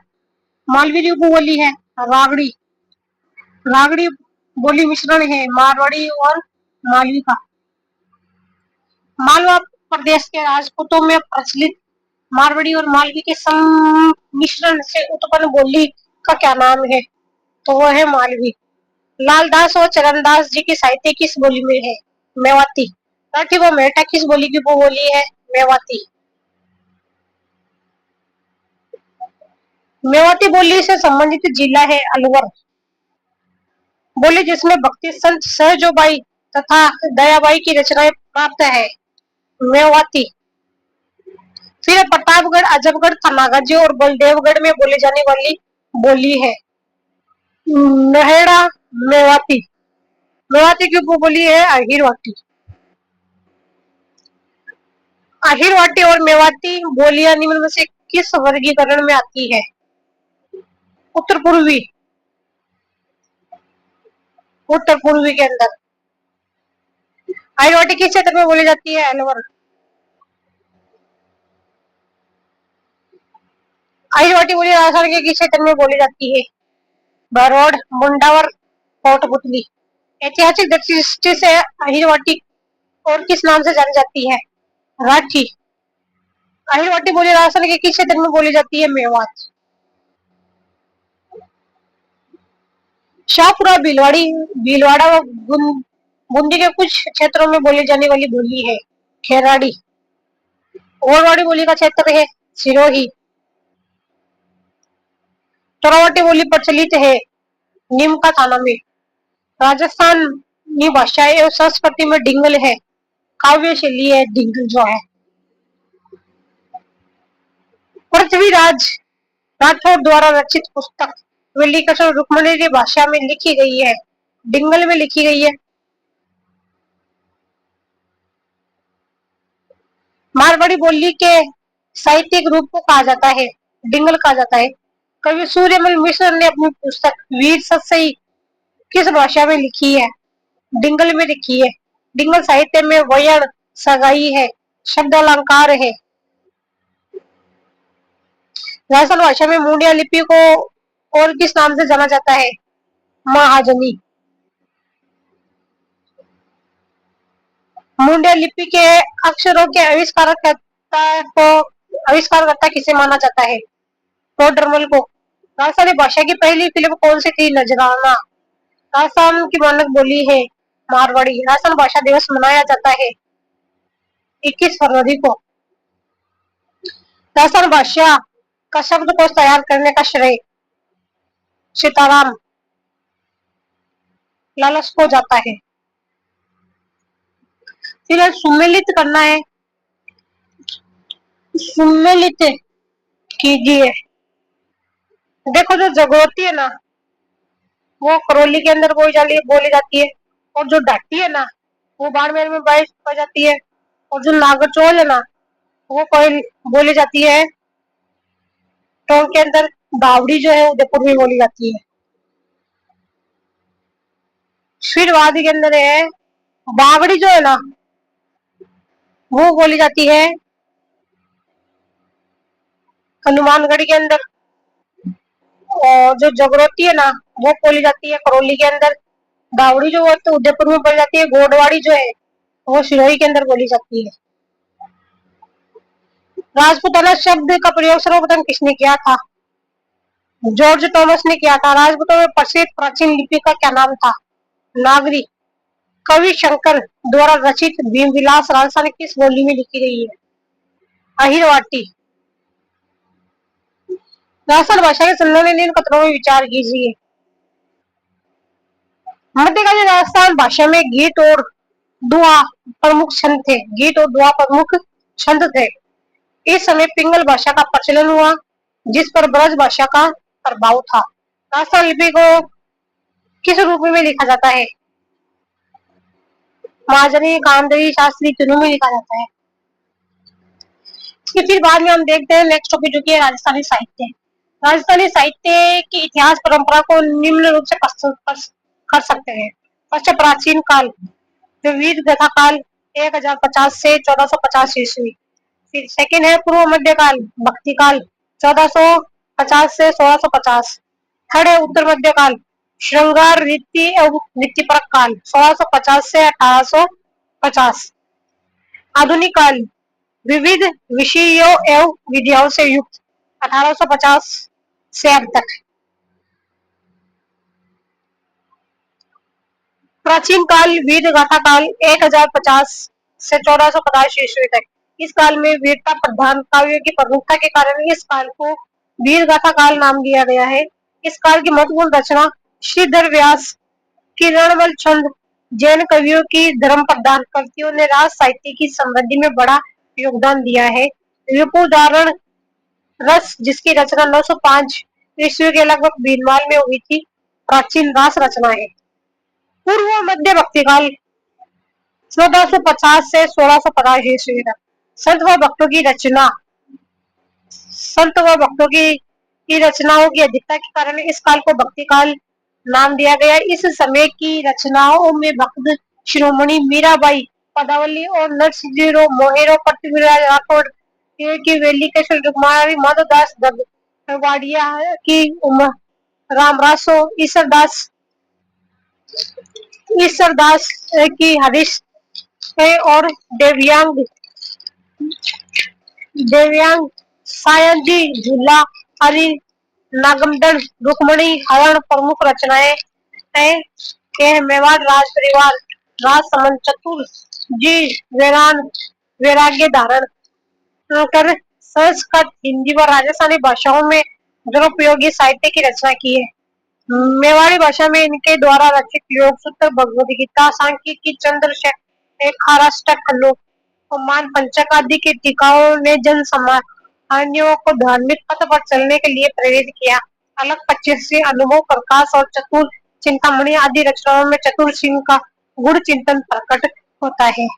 मालवी की उपबोली है रागड़ी। रागड़ी बोली मिश्रण है मारवाड़ी और मालवी का। मालवा प्रदेश के राजपूतों में प्रचलित मारवाड़ी और मालवी के सम्मिश्रण से उत्पन्न बोली का क्या नाम है? तो वो है मालवी। लालदास और चरणदास जी की साहित्य किस बोली में है? मेवाती। राठी व मेहटा किस बोली की बोली है? मेवाती। मेवाती बोली से संबंधित जिला है अलवर। बोली जिसमें भक्ति संत सहजोबाई तथा दयाबाई की रचनाएं प्राप्त है। मेवाती। फिर प्रतापगढ़, आजमगढ़, थानागाजी और बलदेवगढ़ में बोले जाने वाली बोली है। नहेड़ा मेवाती। मेवाती की उपबोली है आहिरवाटी। आहिरवाटी और मेवाती बोलियां निम्न में से किस वर्गीकरण में आती है? उत्तर पूर्वी। उत्तर पूर्वी के अंदर। आहिरवाटी किस क्षेत्र में बोली जाती है? अलवर। आहिरवाटी बोली राजस्थान के किस क्षेत्र में बोली जाती है? बरौड, मुंडावर, कोटपुतली। ऐतिहासिक दृष्टि से आहिरवाटी और किस नाम से जानी जाती है? राठी। आहिरवाटी बोली राजस्थान के किस क्षेत्र में बोली जाती है? मेवात। शाहपुरा, भीलवाड़ी, भीलवाड़ा व बूंदी के कुछ क्षेत्रों में बोली जाने वाली बोली है। खेराड़ी। ओरवाड़ी बोली का क्षेत्र है सिरोही। चोरावाटी बोली प्रचलित है नीम का थाना में। राजस्थानी भाषा एवं संस्कृति में डिंगल है काव्य शैली है डिंगल जो है। पृथ्वीराज राठौर द्वारा रचित पुस्तक विलिकशन रुक्मणी की भाषा में लिखी गई है। डिंगल में लिखी गई है। मारवाड़ी बोली के साहित्यिक रूप को कहा जाता है डिंगल कहा जाता है। कवि सूर्यमल मिश्र ने अपनी पुस्तक वीर सतसई किस भाषा में लिखी है? डिंगल में लिखी है। डिंगल साहित्य में वयण सगाई है, शब्द अलंकार है। राजस्थान भाषा में मुंडिया लिपि को और किस नाम से जाना जाता है? महाजनी। मुंडिया लिपि के अक्षरों के आविष्कारकर्ता किसे माना जाता है? टोडरमल को। राजस्थानी भाषा की पहली फिल्म कौन सी थी? नजराना। राजस्थान की मानक बोली है मारवाड़ी। राजस्थान भाषा दिवस मनाया जाता है 21 फरवरी को। राजस्थान भाषा का शब्दकोश तैयार करने का श्रेय सीताराम लालस को जाता है। फिर सुमेलित करना है। सुमेलित कीजिए। देखो जो जगोती है ना वो करौली के अंदर बोली जाती है और जो डाटी है ना वो बाड़मेर में पाई जाती है और जो नागरचौल है ना वो कोई बोली जाती है टोंक के अंदर। दावड़ी जो है उदयपुर में बोली जाती है। फिर वादी के अंदर है बावड़ी जो है ना वो बोली जाती है हनुमानगढ़ के अंदर। और जो जगरोती है ना वो बोली जाती है करौली के अंदर। दावड़ी जो है तो उदयपुर में बोली जाती है। गोडवाड़ी जो है वो सिरोही के अंदर बोली जाती है। राजपूताना शब्द का प्रयोग सर्वप्रथम किसने किया था? जॉर्ज टॉमस ने किया था। राजपूतों में प्रसिद्ध प्राचीन लिपि का क्या नाम था? नागरी। कवि शंकर द्वारा रचित भीमविलास राजस्थान किस बोली में लिखी गई है? अहिरवाटी। राजस्थान भाषा के संदर्भ में इन कथनों में विचार कीजिए। मध्यकालीन राजस्थान भाषा में गीत और दुआ प्रमुख छंद थे। गीत और दुआ प्रमुख छंद थे। इस समय पिंगल भाषा का प्रचलन हुआ जिस पर ब्रज भाषा का प्रभाव था। राजस्थान लिपि को किस रूप में लिखा जाता है? महाजनी, गांधारी, शास्त्री तीनों में लिखा जाता है। इसके फिर बाद में हम देखते हैं नेक्स्ट टॉपिक जो कि है राजस्थानी साहित्य। राजस्थानी साहित्य की इतिहास परंपरा को निम्न रूप से प्रस्तुत कर सकते हैं। फर्स्ट प्राचीन काल जो वीर गाथा काल 1050 से 1450 ईस्वी। फिर सेकेंड है पूर्व मध्य काल भक्ति काल 1450 से 1650। थर्ड है उत्तर मध्य काल श्रृंगार रीति एवं नीतिपरक काल 1650 से 1850। आधुनिक काल विविध विषयों एवं विधियों से युक्त 1850 से अब तक। प्राचीन काल वीर गाथा काल 1050 से 1450 ईस्वी तक। इस काल में वीरता प्रधान काव्यों की प्रमुखता के कारण इस काल को वीर गाथा काल नाम दिया गया है। इस काल की महत्वपूर्ण रचना श्रीधर व्यास की रणबल छंद जैन कवियों की धर्म प्रधान कृतियों ने राज साहित्य की समृद्धि में बड़ा योगदान दिया है। विपुदारण रस जिसकी रचना 905 ईस्वी के लगभग बीनवाल में हुई थी, प्राचीन रास रचना है। पूर्व मध्य भक्ति काल 1450 से 1650 ईस्वी तक संत व भक्तों की रचना संत व भक्तों की रचनाओं की अधिकता के कारण इस काल को भक्ति काल नाम दिया गया। इस समय की रचनाओं में भक्त शिरोमणि मीराबाई, पदावली और नरसिंह मोहेरो, पृथ्वीराज राठौड़ की वेली के कुमारी माधवदास वाड़िया की रामरासो, ईश्वरदास की हरीश और देवयांग देवयांग सायंजी झूला हरि नागमदन रुक्मणी हरण प्रमुख रचनाएं हैं के मेवाड़ राज परिवार राज समन चतुर जी वैरान वैराग्य धारण कर संस्कृत हिंदी व राजस्थानी भाषाओं में जनोपयोगी साहित्य की रचना की है। मेवाड़ी भाषा में इनके द्वारा रचित योग सूत्र, भगवद गीता, सांख्यिकी, चंद्रशेखर मान पंचक आदि की टीकाओं ने जन सामान्यों को धार्मिक पथ पर चलने के लिए प्रेरित किया। अलग 25 अनुभव, प्रकाश और चतुर चिंतामणि आदि रचनाओं में चतुर सिंह का गुण चिंतन प्रकट होता है।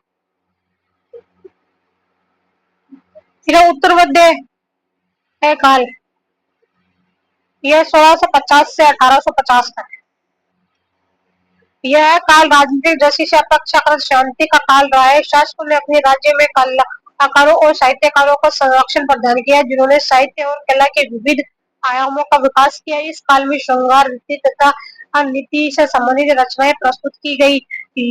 फिर उत्तर मध्य काल, यह 1650 से 1850 तक। यह काल राजनीतिक दृष्टि से अपेक्षाकृत शांति का काल रहा है। शासकों ने अपने राज्य में कलाकारों और साहित्यकारों को संरक्षण प्रदान किया, जिन्होंने साहित्य और कला के विविध आयामों का विकास किया। इस काल में श्रृंगार रीति तथा नीति से संबंधित रचनाएं प्रस्तुत की गई।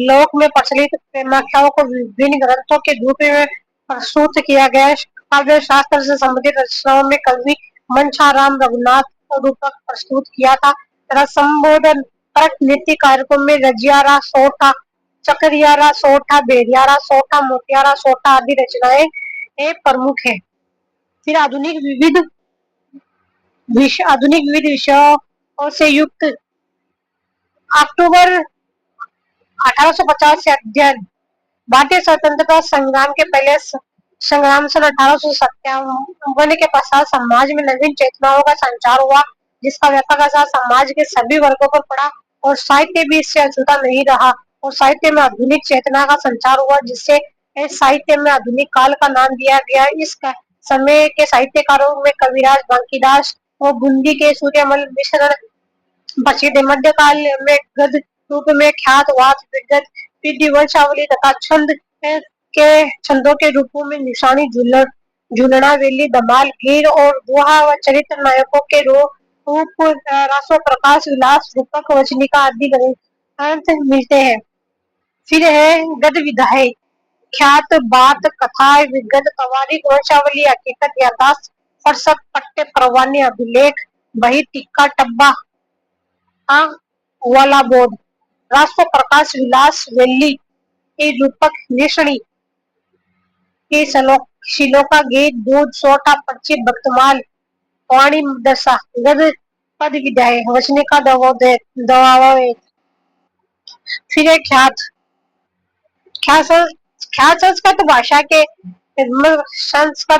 लोक में प्रचलित प्रेमाख्याओं को विभिन्न ग्रंथों के रूप में प्रस्तुत किया गया। काव्य शास्त्र से संबंधित रचनाओं में कवि मंशाराम रघुनाथ को रूपक प्रस्तुत किया था तथा संबोधन परक नृत्य कार्यक्रम में रजियारा, सोठा, चकरियारा, सोठा, बेरियारा, सोठा, मोतियारा, सोठा आदि रचनाएं प्रमुख है। फिर आधुनिक विविध विषयों से युक्त अक्टूबर 1850 से अध्ययन, भारतीय स्वतंत्रता संग्राम के पहले संग्राम सन 1857 के पश्चात समाज में नवीन चेतनाओं का संचार हुआ, जिसका व्यापक असर समाज के सभी वर्गों पर पड़ा और साहित्य भी इससे अछूता नहीं रहा और साहित्य में आधुनिक चेतना का संचार हुआ, जिससे साहित्य में आधुनिक काल का नाम दिया गया। इस समय के साहित्यकारों में कविराज बांकीदास और बूंदी के सूर्यमल मिश्र प्रसिद्ध। मध्यकाल में गद्य रूप में ख्यात वाद विगत विधि वंशावली तथा छंद के छंदों के रूपों में निशानी, झूलना, वेली, धमाल, गीर और दोहा व चरित्र नायकों के रूप रासो, प्रकाश, विलास, रूपक, वचनिका आदि ग्रंथ मिलते हैं। फिर है गद्य विधाएं, ख्यात, बात, कथा, विगत, तवारीख, वंशावली, हकीकत, याददाश्त, फरसत, पट्टे, परवाने, अभिलेख, बही, टिक्का, टब्बा, वाला बोध, राष्ट्र, प्रकाश, विलास, वेली, रूपक, निशणी, शिलोका, गीत, दूध, सोटा, पर्ची, भक्तमाल, वाणी, दशा, गद, पद विधाएं, वचनिका, दवावेद। फिर है ख्यात। ख्यात संस्कृत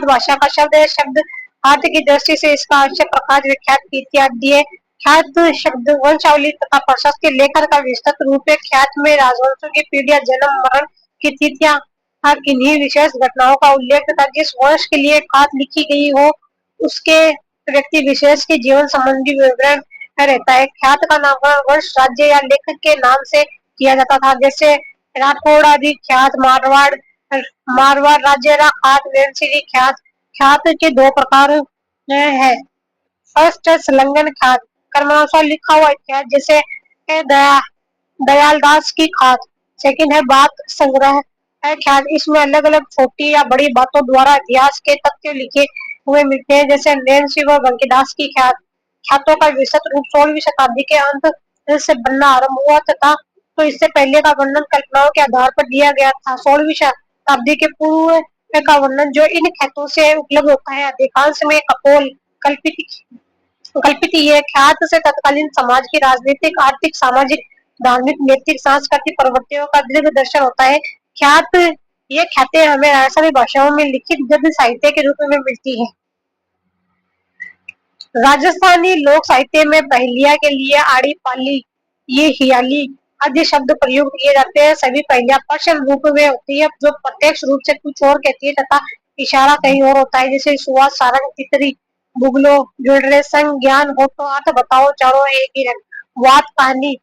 भाषा का शब्द है। शब्द अर्थ की दृष्टि से इसका आवश्यक प्रकाश, विख्यात, कीर्ति आदि है। ख्यात शब्द वंशावली तथा प्रशस्त के लेखन का विस्तृत रूप है। ख्यात में राजवंशों की पीढ़ियां, जन्म, मरण की तिथियां, किन्हीं विशेष घटनाओं का उल्लेख तथा जिस वंश के लिए खात लिखी गई हो उसके व्यक्ति विशेष के जीवन संबंधी विवरण रहता है। ख्यात का नामकरण वंश, राज्य या लेखक के नाम से किया जाता था, जैसे राठौड़ आदि ख्यात, मारवाड़ राज्य खात, वेलसिरी ख्यात। ख्यात के दो प्रकार है। फर्स्ट है संलग्न ख्यात, क्रमानुसार लिखा हुआ ख्यात, जैसे दयाल दास की खात। सेकंड है बात संग्रह ख्यात, इसमें अलग अलग छोटी या बड़ी बातों द्वारा इतिहास के तथ्य लिखे हुए मिलते हैं, जैसे नैन सिंह व बंकीदास की ख्यात। ख्यातों का विस्तृत रूप 16वीं शताब्दी के अंत से बनना आरंभ हुआ तथा तो इससे पहले का वर्णन कल्पनाओं के आधार पर दिया गया था। 16वीं शताब्दी के पूर्व का वर्णन जो इन ख्यातों से उपलब्ध होता है अधिकांश में कपोल कल्पित ये ख्यात से तत्कालीन समाज की राजनीतिक, आर्थिक, सामाजिक धार्मिक, नैतिक, सांस्कृतिक प्रवृत्तियों का दीर्घ दर्शन होता है। ख्यात ये ख्यातें हमें राजस्थानी भाषाओं में लिखित गद्य साहित्य के रूप में मिलती है। राजस्थानी लोक साहित्य में पहेलिया के लिए आड़ी पाली, ये हियाली आदि शब्द प्रयुक्त किए जाते हैं। सभी पहेलियां प्रश्न रूप में होती है, जो प्रत्यक्ष रूप से कुछ और कहती है तथा इशारा कहीं और होता है, जैसे सुआ, सारंग, तितरी, बुगलो, जुड़ रहे, संग, ज्ञान हो तो अर्थ बताओ, चारों एक ही रंग, वात, कहानी,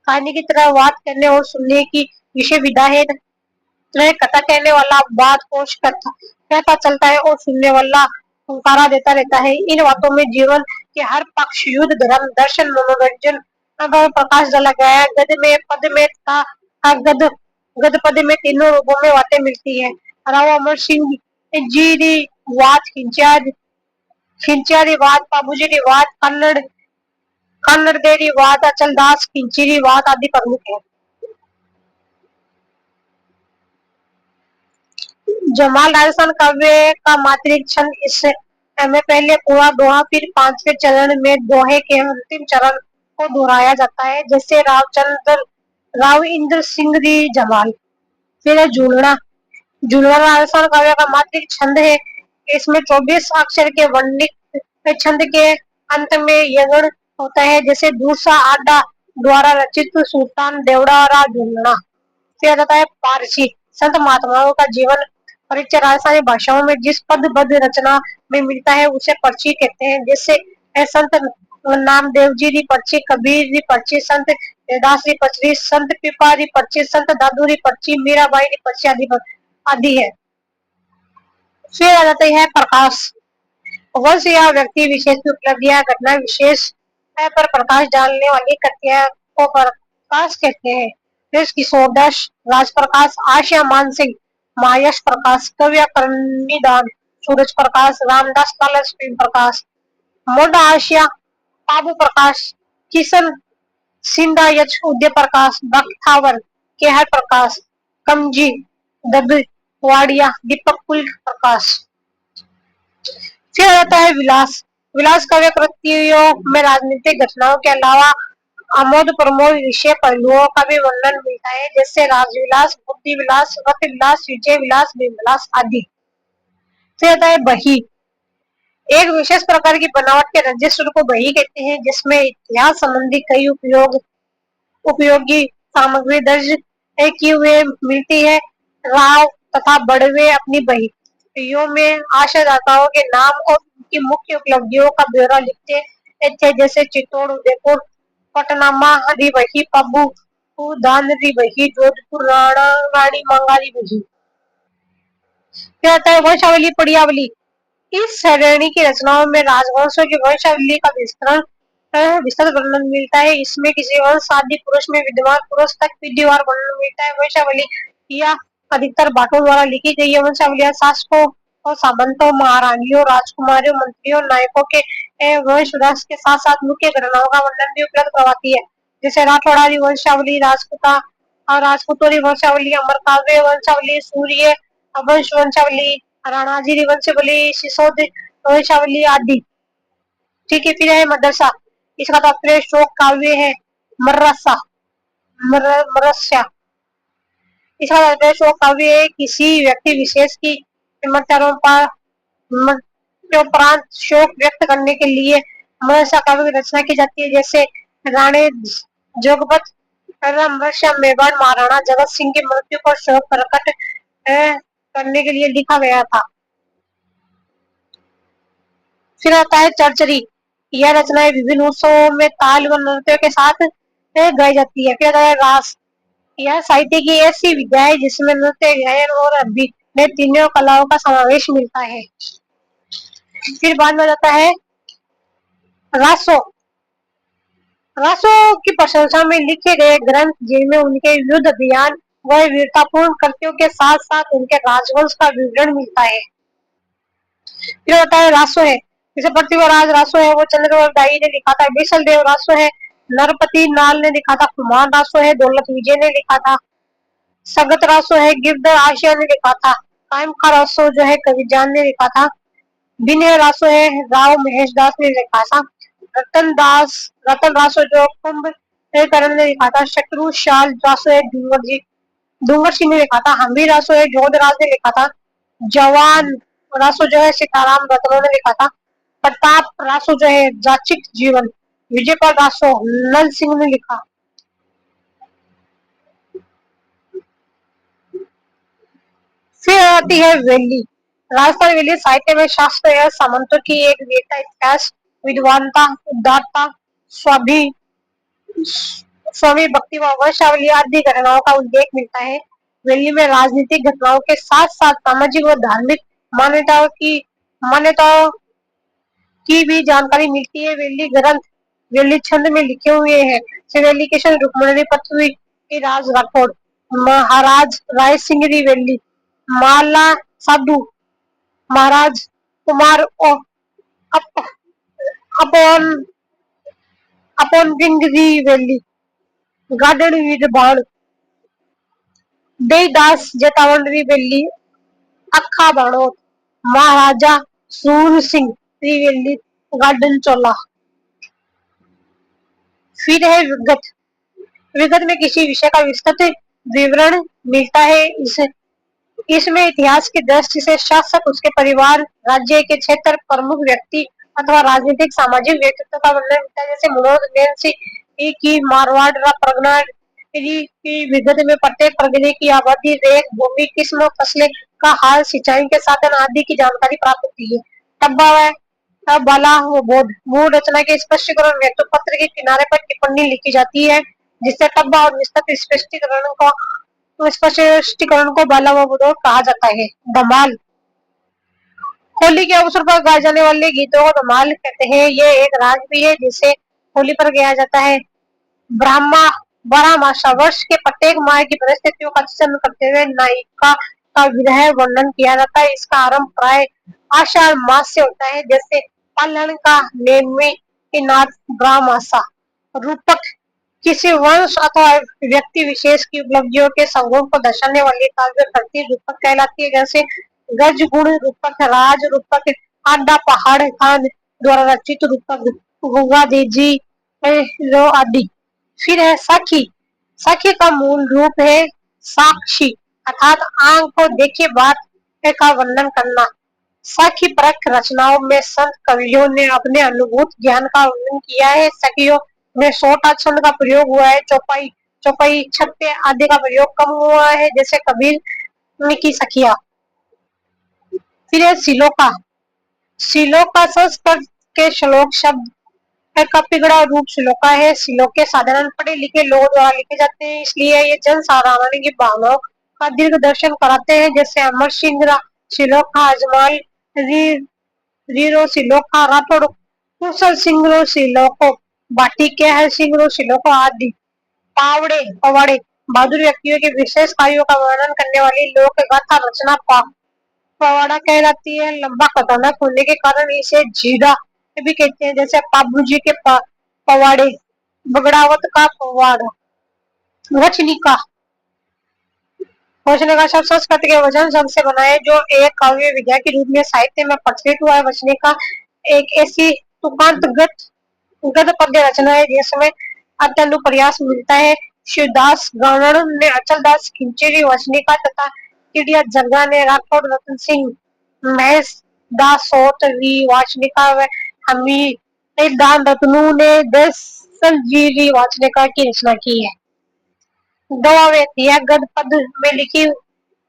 कहानी की तरह बात करने और सुनने की विषय विधा है। कथा कहने वाला बात को कहता चलता है और सुनने वाला हुंकारा देता रहता है। इन बातों में जीवन के हर पक्ष, युद्ध, धर्म, दर्शन, मनोरंजन अगर प्रकाश डाला गया है। गद्य में पद में था गद गद पद में तीनों रूपों में बातें मिलती है। राव अमर सिंह जी री बात, खिंचिया री बात, बाबूजी री बात, कन्नड़ दे री बात, अचल दास खिंची री बात आदि प्रमुख है। जमाल राजस्थान काव्य का मात्रिक छंद इस में पहले पूरा दोहा, फिर पांचवें चरण में दोहे के अंतिम चरण को दोहराया जाता है, जैसे राव इंद्र सिंह री जमाल। फिर है झूलना। झूलना राजस्थान काव्य का मात्रिक छंद है। इसमें 24 अक्षर के वर्णिक छंद के अंत में यगण होता है, जैसे दूसरा आडा द्वारा रचित सुल्तान देवड़ा झूलना। फिर जाता है पारसी। संत महात्माओं का जीवन परिचय राजस्थानी भाषाओं में जिस पदबद्ध रचना में मिलता है उसे पर्ची कहते हैं, जैसे संत नामदेव जी री पर्ची, कबीर री पर्ची, संत रैदास री पर्ची, संत पिपा री पर्ची, संत दादू री पर्ची, मीराबाई री पर्ची आदि है। फिर आ जाते हैं प्रकाश। वंश या व्यक्ति विशेष की उपलब्धियां, घटना विशेष पर प्रकाश डालने वाली कृतियों को प्रकाश कहते हैं। देश किशोर दास, राज प्रकाश, आशा मान सिंह, मायश प्रकाश, कव्य करनीदान, सूरज प्रकाश, रामदास कलश, प्रेम प्रकाश, मोटा आशिया, बाबू प्रकाश, किशन सिंधा, यश उदय प्रकाश, बख्तावर, केहर प्रकाश, कमजी, दद वाड़िया, दीपक कुल प्रकाश। फिर आता है विलास। विलास काव्य कृतियों में राजनीतिक घटनाओं के अलावा आमोद प्रमोद विषय पहलुओं का भी वर्णन मिलता है, जैसे राजविलास, बुद्धि विलास, रथ विलास, विजय विलास, विलास आदि। फिर आता है बही। एक विशेष प्रकार की बनावट के रजिस्टर को बही कहते हैं, जिसमें इतिहास संबंधी कई उपयोगी सामग्री दर्ज की हुए मिलती है। राव तथा बड़वे अपनी बहियों में आशादाताओं के नाम और उनकी मुख्य उपलब्धियों का ब्यौरा लिखते थे, जैसे चित्तौड़, उदयपुर, पटनामा री बही, पब्बू दान री बही, जोधपुर रानी मंगा री बही। क्या आता है वंशावली पड़ियावली। इस श्रेणी की रचनाओं में राजवंशों की वंशावली का विस्तृत वर्णन मिलता है। इसमें किसी वंश आदि पुरुष में विद्यमान पुरुष तक विधिवार वर्णन मिलता है। वंशावली या अधिकतर भाटों द्वारा लिखी गई है। वंशावलियां शासकों और सामंतों, महारानियों, राजकुमारियों, मंत्रियों, नायकों के वंश विलास के साथ साथ मुख्य घटनाओं का वर्णन भी उपलब्ध करवाती है, जैसे राठौड़ारी वंशावली, राजपूतों की वंशावली, अमरकाव्य वंशावली, सूर्य वंश वंशावली, राणाजी वंशावली, सिसोद वंशावली आदि। ठीक है। फिर है मदरसा। इसका तात्पर्य शोक काव्य है। मरस्या। इसका तात्पर्य शोक काव्य है, किसी व्यक्ति विशेष की उपरांत शोक व्यक्त करने के लिए मदरसा काव्य की रचना की जाती है, जैसे राणे जोगपत मरस्या मेवाड़ महाराणा जगत सिंह की मृत्यु पर शोक प्रकट करने के लिए लिखा गया था। फिर आता है चरचरी। यह रचनाएं विभिन्न उत्सवों में ताल व नृत्य के साथ गाई जाती है। फिर आता है रास। यह साहित्य की ऐसी विद्या है जिसमें नृत्य, गायन और अभिनय तीनों कलाओं का समावेश मिलता है। फिर बाद में जाता है रासो। रासो की प्रशंसा में लिखे गए ग्रंथ, जिनमें उनके युद्ध, अभियान व वीरतापूर्ण कृत्यों के साथ साथ उनके राजवंश का विवरण मिलता है। फिर होता है रासो है, जैसे पृथ्वीराज रासो है वो चंद्रवल दाई ने लिखा था। बिसल देव रासो है नरपति नाल ने लिखा था। कुमार रासो है दौलत विजय ने लिखा था। सगत रासो है गिरधर आशिया ने लिखा था। कायम खा रासो जो है कविजान ने लिखा था। विनय रासो है राव महेश दास ने लिखा था। रतन रासो जो कुंभ करण ने लिखा था। शत्रु शाल रासो है डूंगर जी, डूंगर सिंह ने लिखा था। हम्बी रासो है जोधराज ने लिखा था। जवान रासो जो है सीताराम रत्नो ने लिखा था। प्रताप रासो जो है जाचिक जीवन विजयपाल रासो नल सिंह ने लिखा। फिर आती है वेली। राजस्थान वेली साहित्य में शास्त्र है सामंतों की एक वीरता, इतिहास, विद्वानता, उदारता, स्वाभी स्वामी भक्ति व वंशावली आदि घटनाओं का उल्लेख मिलता है। वेली में राजनीतिक घटनाओं के साथ साथ सामाजिक व धार्मिक मान्यताओं की भी जानकारी मिलती है। वेली ग्रंथ वेली छंद में लिखे हुए हैं। श्री किशन रुक्मणी पृथ्वी राज राठौड़, महाराज राय सिंगरी वेली, माला साधु महाराज कुमार अप, अपन अपन गिंगरी वेली, गार्डन वीर बाण, देदास जेतावंडरी वेली, अक्खा बाणोत, महाराजा सूर सिंह त्रिवेली, गार्डन चोला। फिर है विगत। विगत में किसी विषय का विस्तृत विवरण मिलता है। इसमें इतिहास की दृष्टि से शासक, उसके परिवार, राज्य के क्षेत्र, प्रमुख व्यक्ति अथवा राजनीतिक सामाजिक व्यक्तित्व का वर्णन मिलता है। जैसे मनोज नैन सिंह की मारवाड़ परगना की विगत में प्रत्येक परगने की आबादी, रेख, भूमि, किस्म, फसलें का हाल, सिंचाई के साधन आदि की जानकारी प्राप्त होती है। टब्बा बाला व बोध मूल रचना के स्पष्टीकरण हेतु पत्र के किनारे पर टिप्पणी लिखी जाती है, जिससे टब्बा और विस्तृत स्पष्टीकरण को बाला व बोध कहा जाता है। धमाल होली के अवसर पर गाए जाने वाले गीतों को धमाल कहते हैं। ये एक राग भी है जिसे होली पर गाया जाता है। ब्रह्मा 12 मासा वर्ष के प्रत्येक माह की परिस्थितियों का चित्रण करते हुए नायिका का विरह वर्णन किया जाता है। इसका आरंभ प्राय आषाढ़ मास से होता है। जैसे पालन का नेमी के नाथ ब्रह्मासा रूपक किसी वंश अथवा व्यक्ति विशेष की उपलब्धियों के संगम को दर्शाने वाली काव्य कृति रूपक कहलाती है। जैसे गज गुण रूपक, राज रूपक, आडा पहाड़ खान द्वारा रचित रूपक, गुगा देजी आदि। फिर है साखी। साखी का मूल रूप है साक्षी, अर्थात आंख को देखे बात का वर्णन करना। साखी परक रचनाओं में संत कवियों ने अपने अनुभूत ज्ञान का वर्णन किया है। सखियों में सोटा छंद का प्रयोग हुआ है। चौपाई चौपाई छत्ते आदि का प्रयोग कम हुआ है। जैसे कबीर की सखिया। फिर है सिलोका। सिलोका संस्कृत के श्लोक शब्द का पिगड़ा रूप श्लोका है। श्लोके साधारण पढ़े लिखे लोगों द्वारा लिखे जाते हैं, इसलिए ये जन साधारण की भावनाओं का दीर्घ दर्शन कराते हैं। जैसे अमर सिंह श्लोका, अजमाल रीरो श्लोका, राठौड़ कुशल सिंह श्लोको, बाटी के है सिंह श्लोको आदि। पावड़े पवाड़े बहादुर व्यक्तियों के विशेष कार्यों का वर्णन करने वाली लोक गाथा रचना पवाड़ा कहलाती है। लंबा कथानक होने के कारण इसे जीरा भी कहते हैं। जैसे बाबूजी के पवाड़े, बगड़ावत का पवाड़ा, वचनिका। वचनिका शब्द संस्कृत के वचन शब्द से बना है जो एक काव्य विधा के रूप में साहित्य में प्रचलित हुआ है। वचनिका एक ऐसी तुकांत गद्य पद्य रचना है जिसमें अत्यनुप्रयास मिलता है। शिवदास गावड़ ने, अचल दास खिंचेरी वचनिका तथा चिड़िया जग्गा ने, राठौड़ रतन सिंह, महेश दास सोतवी वाचनिका व हमी दान रत्नू ने दसलजीरी वाचनिका की रचना की है। दवावेत यह गद्य पद में लिखी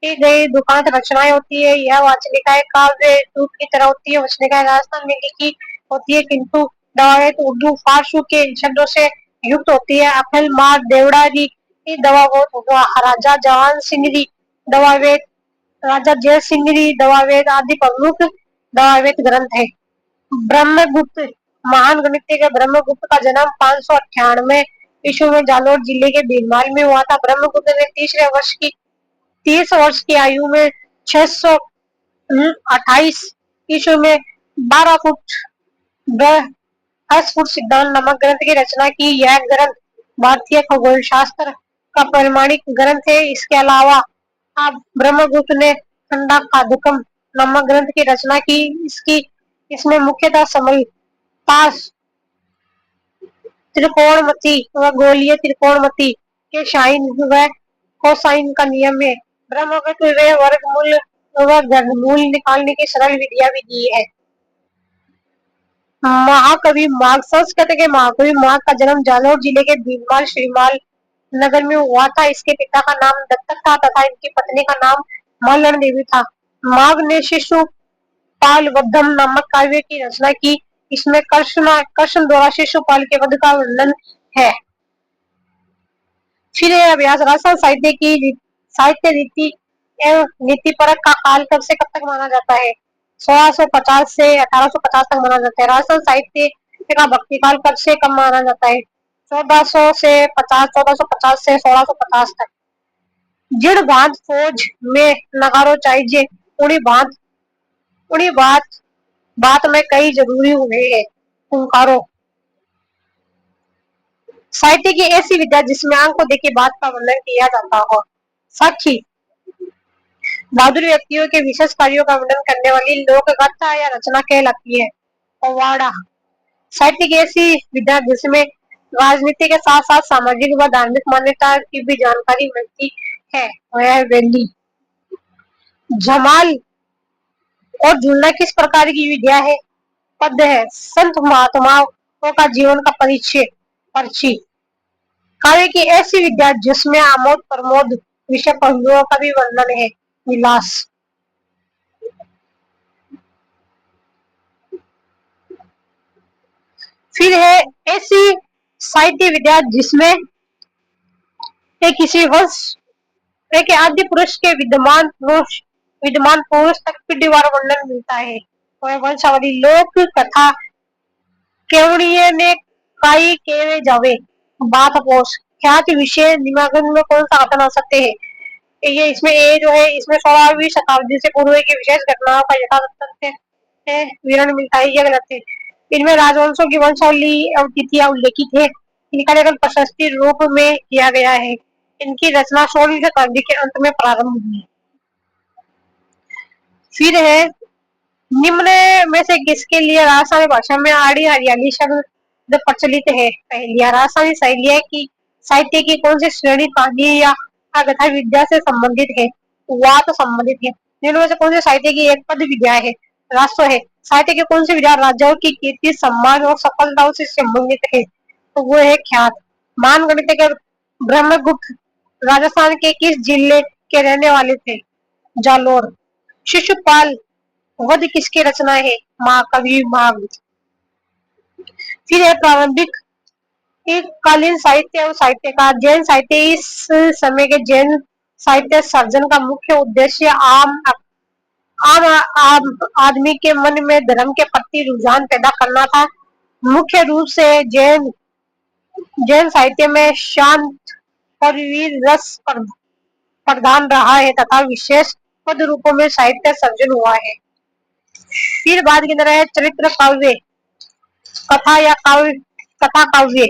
गई दुकांत रचनाएं होती है। यह वाचनिकाएं काव्य रूप की तरह होती है। वचनिकाएं राजस्थान में लिखी होती है, किंतु दवावेत उर्दू फारसू के शब्दों से युक्त होती है। अखिल मार देवड़ारी दवावेत, राजा जवान सिंगरी दवावेत, राजा जय सिंगरी दवावेत आदि प्रमुख दवावेत ग्रंथ है। ब्रह्मगुप्त महान गणितज्ञ के ब्रह्मगुप्त का जन्म 598 ईस्वी में जालोर जिले के भीनमाल में हुआ था। ब्रह्मगुप्त ने 30 वर्ष की आयु में 628 ईस्वी में 12 फुट 10 फुट सिद्धांत नामक ग्रंथ की रचना की। यह ग्रंथ भारतीय खगोल शास्त्र का प्रमाणिक ग्रंथ है। इसके अलावा अब ब्रह्मगुप्त ने खंडा खादकम नामक ग्रंथ की रचना की। इसमें मुख्यतः समय ताश त्रिकोणमति व गोलीय त्रिकोणमति के साइन व कोसाइन का नियम है। ब्रह्मगत व वर्गमूल व घनमूल निकालने की सरल विधियां भी दी है। महाकवि माघ संस्कृत के महाकवि माघ का जन्म जालौर जिले के भीनमाल श्रीमाल नगर में हुआ था। इसके पिता का नाम दत्तक था तथा इनकी पत्नी का नाम मालन देवी था। माघ ने शिशुपाल वधम नामक काव्य की रचना की। इसमें कृष्ण द्वारा शिशुपाल के वध का वर्णन है। फिर यह अभ्यास राजस्थान साहित्य रीति एवं नीति परक का काल कब से कब तक माना जाता है? 1650 से 1850 तक माना जाता है। राजस्थान साहित्य का भक्ति काल कब से कब माना जाता है? 1450 से 1650 तक। जिण भांत फौज में नगारो चाहिए, उड़ी बात में कई जरूरी हुए है हुंकारो। साहित्य की ऐसी विद्या जिसमें आंख को देखी बात का वर्णन किया जाता हो। साक्षी बहादुर व्यक्तियों के विशेष कार्यों का वर्णन करने वाली लोक गाथा या रचना कहलाती है। पवाड़ा साहित्य की ऐसी विद्या जिसमें राजनीति के साथ साथ सामाजिक व धार्मिक मान्यता की भी जानकारी मिलती है, वह वैली। जमाल और झूलना किस प्रकार की विद्या है? पद है। संत महात्माओं का जीवन का परिचय पर्ची। काव्य की ऐसी विद्या जिसमें आमोद प्रमोद विषय पहलुओं का भी वर्णन है, विलास। फिर है ऐसी साहित्य विद्या जिसमें किसी वंश एक आदि पुरुष के विद्यमान पुरुष तक पीढ़ीवार वर्णन मिलता है, वह वंशावली। लोक कथा केवड़िए ने काई केवे जावे, बात पोष ख्यात विषय निमागन में कौन सा कथन आ सकते हैं? ये इसमें जो है इसमें 16वीं शताब्दी से पूर्व की विशेष घटनाओं का यथातथ्य विवरण मिलता है, ये गलत है। इनमें राजवंशों की वंशावली और तिथियां उल्लेखित है। इनका लेखन प्रशस्ति रूप में किया गया है। इनकी रचना 16वीं शताब्दी के अंत में प्रारंभ हुई। फिर है निम्न में से किसके लिए राजस्थानी भाषा में आड़ी हरियाली शब्द प्रचलित है? पहलिया राजस्थानी साहित्य की कौन सी श्रेणी कहानी या कथा विद्या से संबंधित है? वात संबंधित है। निम्न में से कौन से साहित्य की एक पद विद्या है? राष्ट्र है। साहित्य की कौन सी विद्या राजाओं की कीर्ति सम्मान और सफलताओं से संबंधित है? तो वो है ख्यात। मान गणित के ब्रह्मगुप्त राजस्थान के किस जिले के रहने वाले थे? जालोर। शिशुपाल वध किसकी रचना है? महाकवि माघ। फिर है प्रारंभिक कालीन साहित्य और साहित्यकार। जैन साहित्य इस समय के जैन साहित्य सर्जन का मुख्य उद्देश्य आम आदमी के मन में धर्म के प्रति रुझान पैदा करना था। मुख्य रूप से जैन साहित्य में शांत और वीर रस प्रधान रहा है तथा विशेष पद रूपों में साहित्य सर्जन हुआ है। फिर बात की तरह है चरित्र काव्य, कथा काव्य।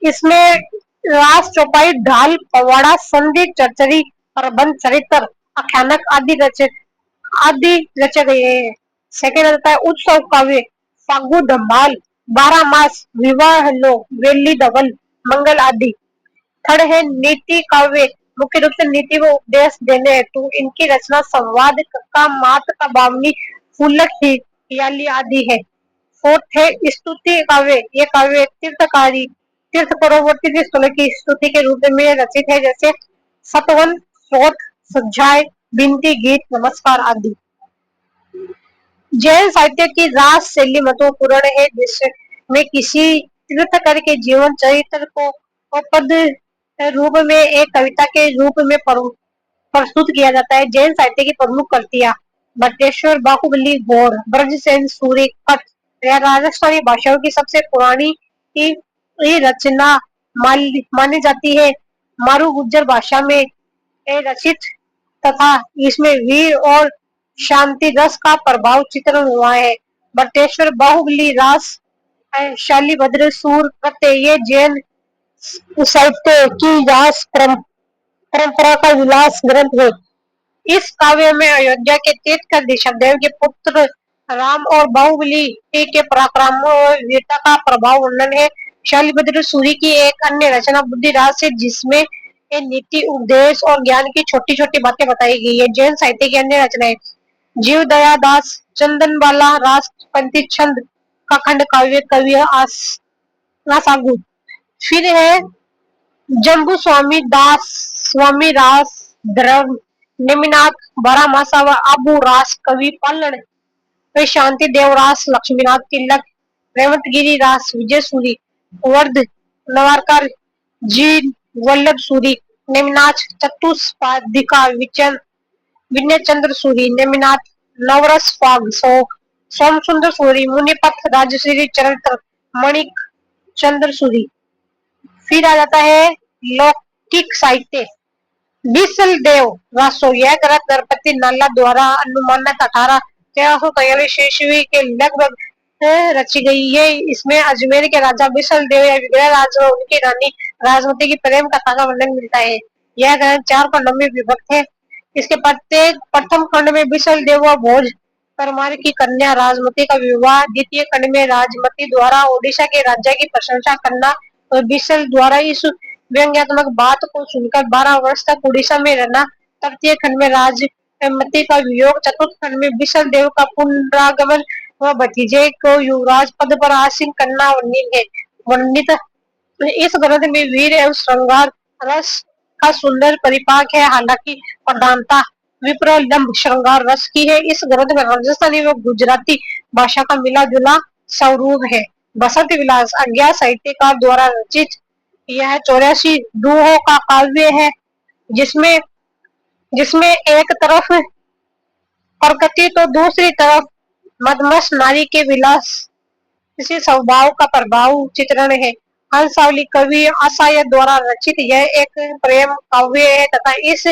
इसमें रास, चौपाई, ढाल, पवाड़ा, संधि, चरचरी, प्रबंध, चरित्र, आख्यानक आदि रचे गए हैं। सेकेंड आता है उत्सव काव्य, फागु, धमाल, 12 मास, विवाह, वेली, धवल, मंगल आदि। थर्ड है नीति काव्य, मुख्य रूप से नीति व उपदेश देने हेतु इनकी रचना संवाद, कक्का, मात का बावनी, फूलक, हियाली आदि है। फोर्थ है स्तुति काव्य, ये काव्य तीर्थ परोवर्ती स्थलों की स्तुति के रूप में रचित है, जैसे सतवन, स्रोत, सज्जाय, बिनती, गीत, नमस्कार आदि। जैन साहित्य की रास शैली महत्वपूर्ण है, जिसमें किसी तीर्थकर के जीवन चरित्र को पद रूप में एक कविता के रूप में प्रस्तुत किया जाता है। जैन साहित्य की प्रमुख कृतियां बटेश्वर, बाहुबली, गौड़, ब्रजसेन, सूर्य, कथ या राजस्थानी भाषाओं की सबसे पुरानी रचना मानी जाती है। मारू गुर्जर भाषा में रचित तथा इसमें वीर और शांति रस का प्रभाव चित्रण हुआ है। बटेश्वर, बाहुबली, रास, शालीभद्र, सूर, कृत्य ये जैन साहित्य की रास परंपरा का विलास ग्रंथ है। इस काव्य में अयोध्या के तीर्थकर ऋषभदेव के पुत्र राम और बाहुबली के पराक्रम और वीरता का प्रभाव वर्णन है। शैलभद्र सूरी की एक अन्य रचना बुद्धि रास है, जिसमें नीति उपदेश और ज्ञान की छोटी छोटी बातें बताई गई है। जैन साहित्य की अन्य रचनाएं जीव दया दास, चंदन बाला, रास पंथी छंद का खंड काव्य कवि आसागु। फिर है जम्बू स्वामी दास, स्वामी रास, द्रव, नेमिनाथ, बारामासा व आबू रास, कवि पालन, शांति देवरास, लक्ष्मीनाथ तिलक, रेवतगिरी रास, विजय सूरी, वर्ध नवारकर, जीन वल्लभ सूरी, नेमिनाथ चतुष्पादिका, विनय चंद्र सूरी, नेमिनाथ नवरस फाग, सोम सुंदर सूरी, मुनिपथ, राजश्री चरित्र, मणिक चंद्र सूरी। फिर आ जाता है लौकिक साहित्य, बिसल देव रासो, यह ग्रंथ गणपति नाला द्वारा अनुमानित 1343 ईस्वी के लगभग रची गई है। इसमें अजमेर के राजा बिसल देव या विग्रह राज और उनकी रानी राजमती की प्रेम कथा का वर्णन मिलता है। यह ग्रंथ 4 खंडों में विभक्त है। इसके प्रत्येक प्रथम खंड में बिसल देव व भोज परमार की कन्या राजमती का विवाह, द्वितीय खंड में राजमती द्वारा ओडिशा के राज्य की प्रशंसा करना और बिसल द्वारा इस व्यंग्यात्मक बात को सुनकर 12 वर्ष तक उड़ीसा में रहना, तृतीय खंड में राजमती का वियोग, चतुर्थ खंड में बिसल देव का पुनरागमन व भतीजे को युवराज पद पर आसीन करना वर्णित। इस ग्रंथ में वीर एवं श्रृंगार रस का सुंदर परिपाक है, हालांकि प्रधानता विप्रलंब श्रृंगार रस की है। इस ग्रंथ में राजस्थानी व गुजराती भाषा का मिला जुला स्वरूप है। बसंत विलास अज्ञा साहित्यकार द्वारा रचित यह 84 दोहों का काव्य है, जिसमें जिसमें एक तरफ प्रकृति तो दूसरी तरफ मदमस्त नारी के विलास इसी स्वभाव का प्रभाव चित्रण है। हंसावली कवि आशाय द्वारा रचित यह एक प्रेम काव्य है तथा इस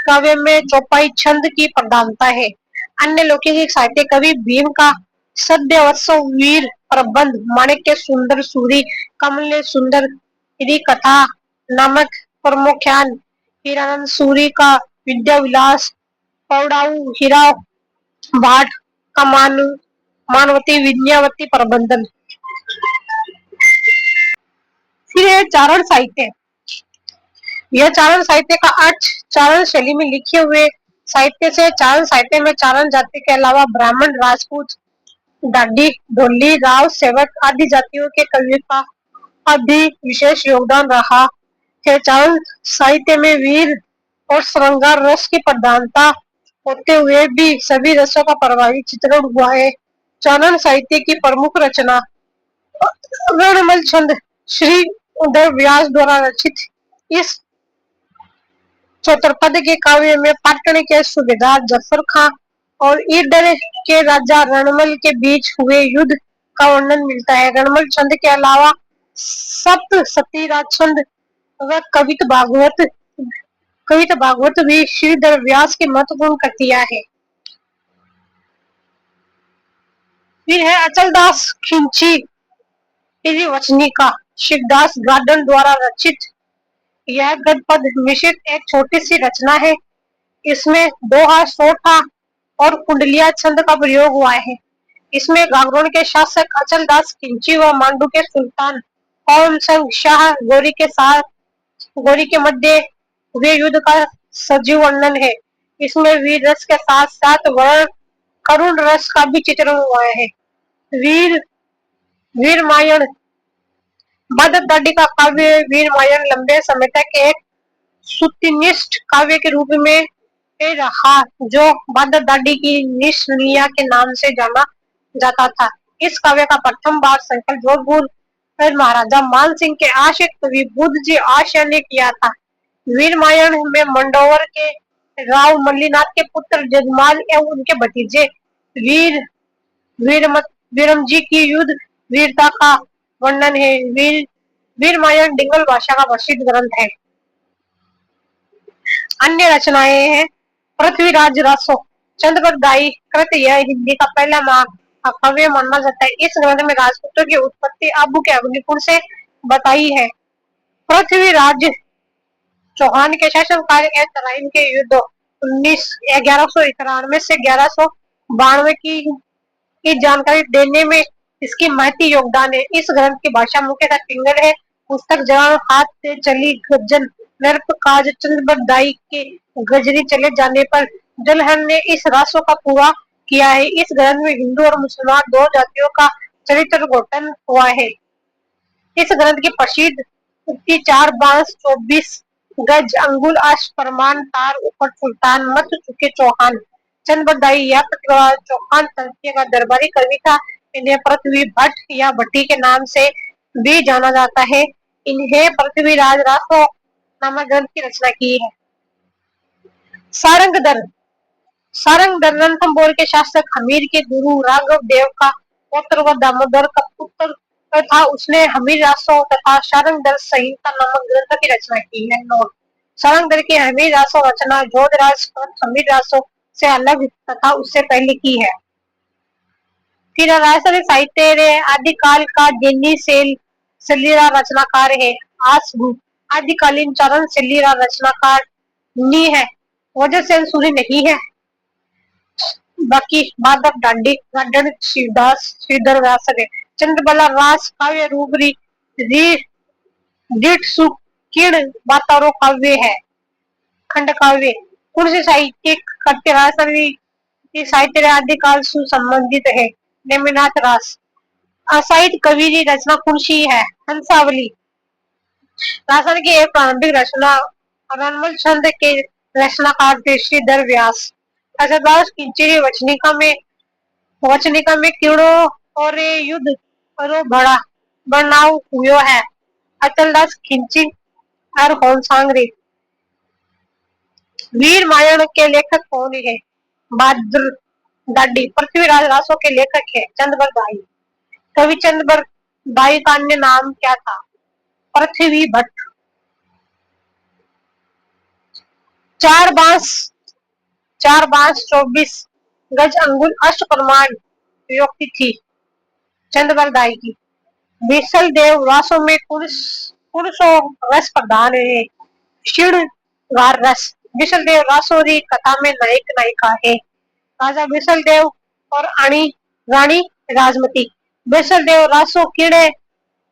काव्य में चौपाई छंद की प्रधानता है। अन्य लौकिक साहित्य कवि भीम का सद्यवत्सव वीर प्रबंध, माणिक्य सुंदर सूरी, कमल सुंदर कथा नामक प्रमुख्यान, हीरानंद सूरी का विद्या विलास, पौड़ाऊ हीरा भाट का मानवती विद्यावती प्रबंधन। फिर है चारण साहित्य। यह चारण साहित्य का अर्थ चारण शैली में लिखे हुए साहित्य से। चारण साहित्य में चारण जाति के अलावा ब्राह्मण, राजपूत, ढाडी, ढोली, राव, सेवक आदि जातियों के कवियों का अभी विशेष योगदान रहा है। चारण साहित्य में वीर और श्रृंगार रस की प्रधानता होते हुए भी सभी रसों का प्रभावी चित्रण हुआ है। चारण साहित्य की प्रमुख रचना रणमल छंद श्री उदय व्यास द्वारा रचित इस चतुर्पद के काव्य में पाटन के सूबेदार जफर खां और ईडर के राजा रणमल के बीच हुए युद्ध का वर्णन मिलता है। रणमल छंद के अलावा सप्तशती छंद व कवित भागवत भी श्रीधर व्यास की महत्वपूर्ण कृतियां है। फिर है अचलदास खिंची वचनिका, शिवदास गार्डन द्वारा रचित यह गद्यपद मिश्रित एक छोटी सी रचना है। इसमें दोहा, सोठा और कुंडलिया छंद का प्रयोग हुआ है। इसमें गागरोन के शासक अचलदास खिंची व मांडू के सुल्तान कौन संग शाह गौरी के मध्य हुए युद्ध का सजीव वर्णन है। इसमें वीर रस के साथ साथ वर्ण करुण रस का भी चित्रण हुआ है। वीर मायन बददाडी का काव्य वीर मायन लंबे समय तक एक सुत्तिनिष्ठ काव्य के रूप में रहा, जो बददाडी की निष्ठलिया के नाम से जाना जाता था। इस काव्य का प्रथम बार संकलन जोधपुर महाराजा मान सिंह के आशिक कवि बुद्ध जी आशा ने किया था। वीरमायण में मंडोवर के राव मल्लीनाथ के पुत्र जजमाल एवं उनके भतीजे वीरम जी की युद्ध वीरता का वर्णन है। वीरमायण डिंगल भाषा का प्रसिद्ध ग्रंथ है। अन्य रचनाएं हैं पृथ्वीराज रासो चंद्रप्रदायी कृत, यह हिंदी का पहला महाकाव्य माना जाता है। इस ग्रंथ में राजपूतों की उत्पत्ति आबू के अग्निकुंड से बताई है। पृथ्वीराज चौहान के शासनकाल के तराइन के युद्ध 1191 से 1192 की जानकारी देने में इसकी महती योगदान है। इस ग्रंथ की भाषा मुख्यतः पिंगल है। पुस्तक जवान हाथ से चली गजल नर्प काज चंद्र दाई के गजरी चले जाने पर दुल्हन ने इस रासो का पूरा किया है। इस ग्रंथ में हिंदू और मुसलमान दो जातियों का चरित्र गठन हुआ है। इस ग्रंथ की प्रसिद्ध उक्ति 4 बांस 24 गज अंगुल आश फरमान तार उपट सुल्तान मत चुके चौहान चंद बरदाई या पृथ्वीराज चौहान तृतीय का दरबारी कवि था। इन्हें पृथ्वी भट्ट या भट्टी के नाम से भी जाना जाता है। इन्हें पृथ्वीराज रासो नामक ग्रंथ की रचना की है। सारंगधर सारंगधर रणथंभौर के शासक हमीर के गुरु राघव देव का पौत्र व दामोदर का पुत्र था। उसने हमीर रासो तथा सारंगधर संहिता नामक ग्रंथ की रचना की है। नोट सारंगधर की हमीर रासो रचना जोधराज हमीर रासो से अलग तथा उससे पहले की है। फिर राजस्थानी साहित्य रे आदिकाल का जेनी सेल सलीरा रचनाकार है। आसगु आदिकालीन चरण सलीरा रचनाकार नी है। वजह से सूरी नहीं है। बाकी माधव डांडी गार्डन शिवदास श्रीधर व्यास है। चंद्रबला रास काव्य रूपरी रीठ सुकीर्ण बातारो काव्य है। खंड काव्य कुर्सी साहित्यिक करते राजस्थानी साहित्य आदिकाल से संबंधित है। नेमिनाथ रास असाहित्य कवि की रचना कुर्सी है। हंसावली राजस्थान की एक प्रारंभिक रचना रणमल छंद के रचनाकार थे श्रीधर व्यास। अजरदास किंचरी वचनिका में कीड़ो और युद्ध करो बड़ा बनाव हुयो है। अचलदास खिंची और होनसांगरे वीर मायण के लेखक कौन है? बहादुर दाडी पृथ्वीराज रासो के लेखक है। चंद्रबर दाई कवि चंद्रबर दाई का अन्य नाम क्या था? पृथ्वी भट्ट। 4 बांस 24 गज अंगुल अष्ट प्रमाण योक्ति थी चंद्रबर दाई की। विसल देव रासो में पुरुषो रस प्रधान है। शृंगार रस विसल देव रासोरी कथा में नायक नायिका है। राजा विसल देव और रानी राजमती। विसल देव रासो कीड़े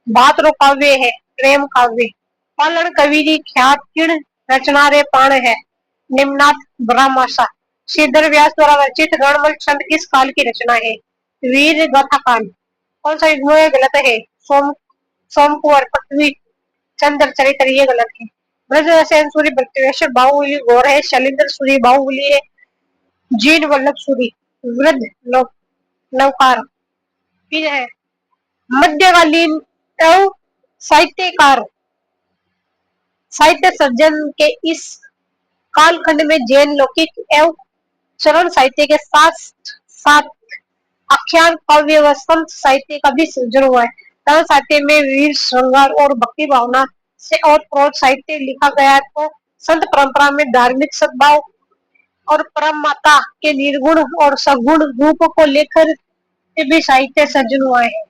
भातरो काव्य है। प्रेम काव्य पालन कवि ख्यात किण रचना रे पाण है। निम्नाथ ब्रह्माशा श्रीधर व्यास द्वारा रचित रणमल छंद किस काल की रचना है? वीर गाथा काल। कौन सा युग्म गलत है? सोम कुंवर पृथ्वी चंद्र चरित्र ये गलत है। ब्रजसेन सूरी भक्तेश्वर बाहुबली गौर है। शैलेंद्र सूरी बाहुबली है। जीन वल्लभ सूरी वृद्ध नौकार। फिर है मध्यकालीन एवं साहित्यकार साहित्य सर्जन के इस कालखंड में जैन लौकिक एवं चरण साहित्य के साथ साथ आख्यान काव्य व संत साहित्य का भी सृजन हुआ है। चरण साहित्य में वीर श्रृंगार और भक्ति भावना से और प्रोत साहित्य लिखा गया है। तो संत परंपरा में धार्मिक सद्भाव और परम माता के निर्गुण और सगुण रूप को लेकर भी साहित्य सर्जन हुआ है।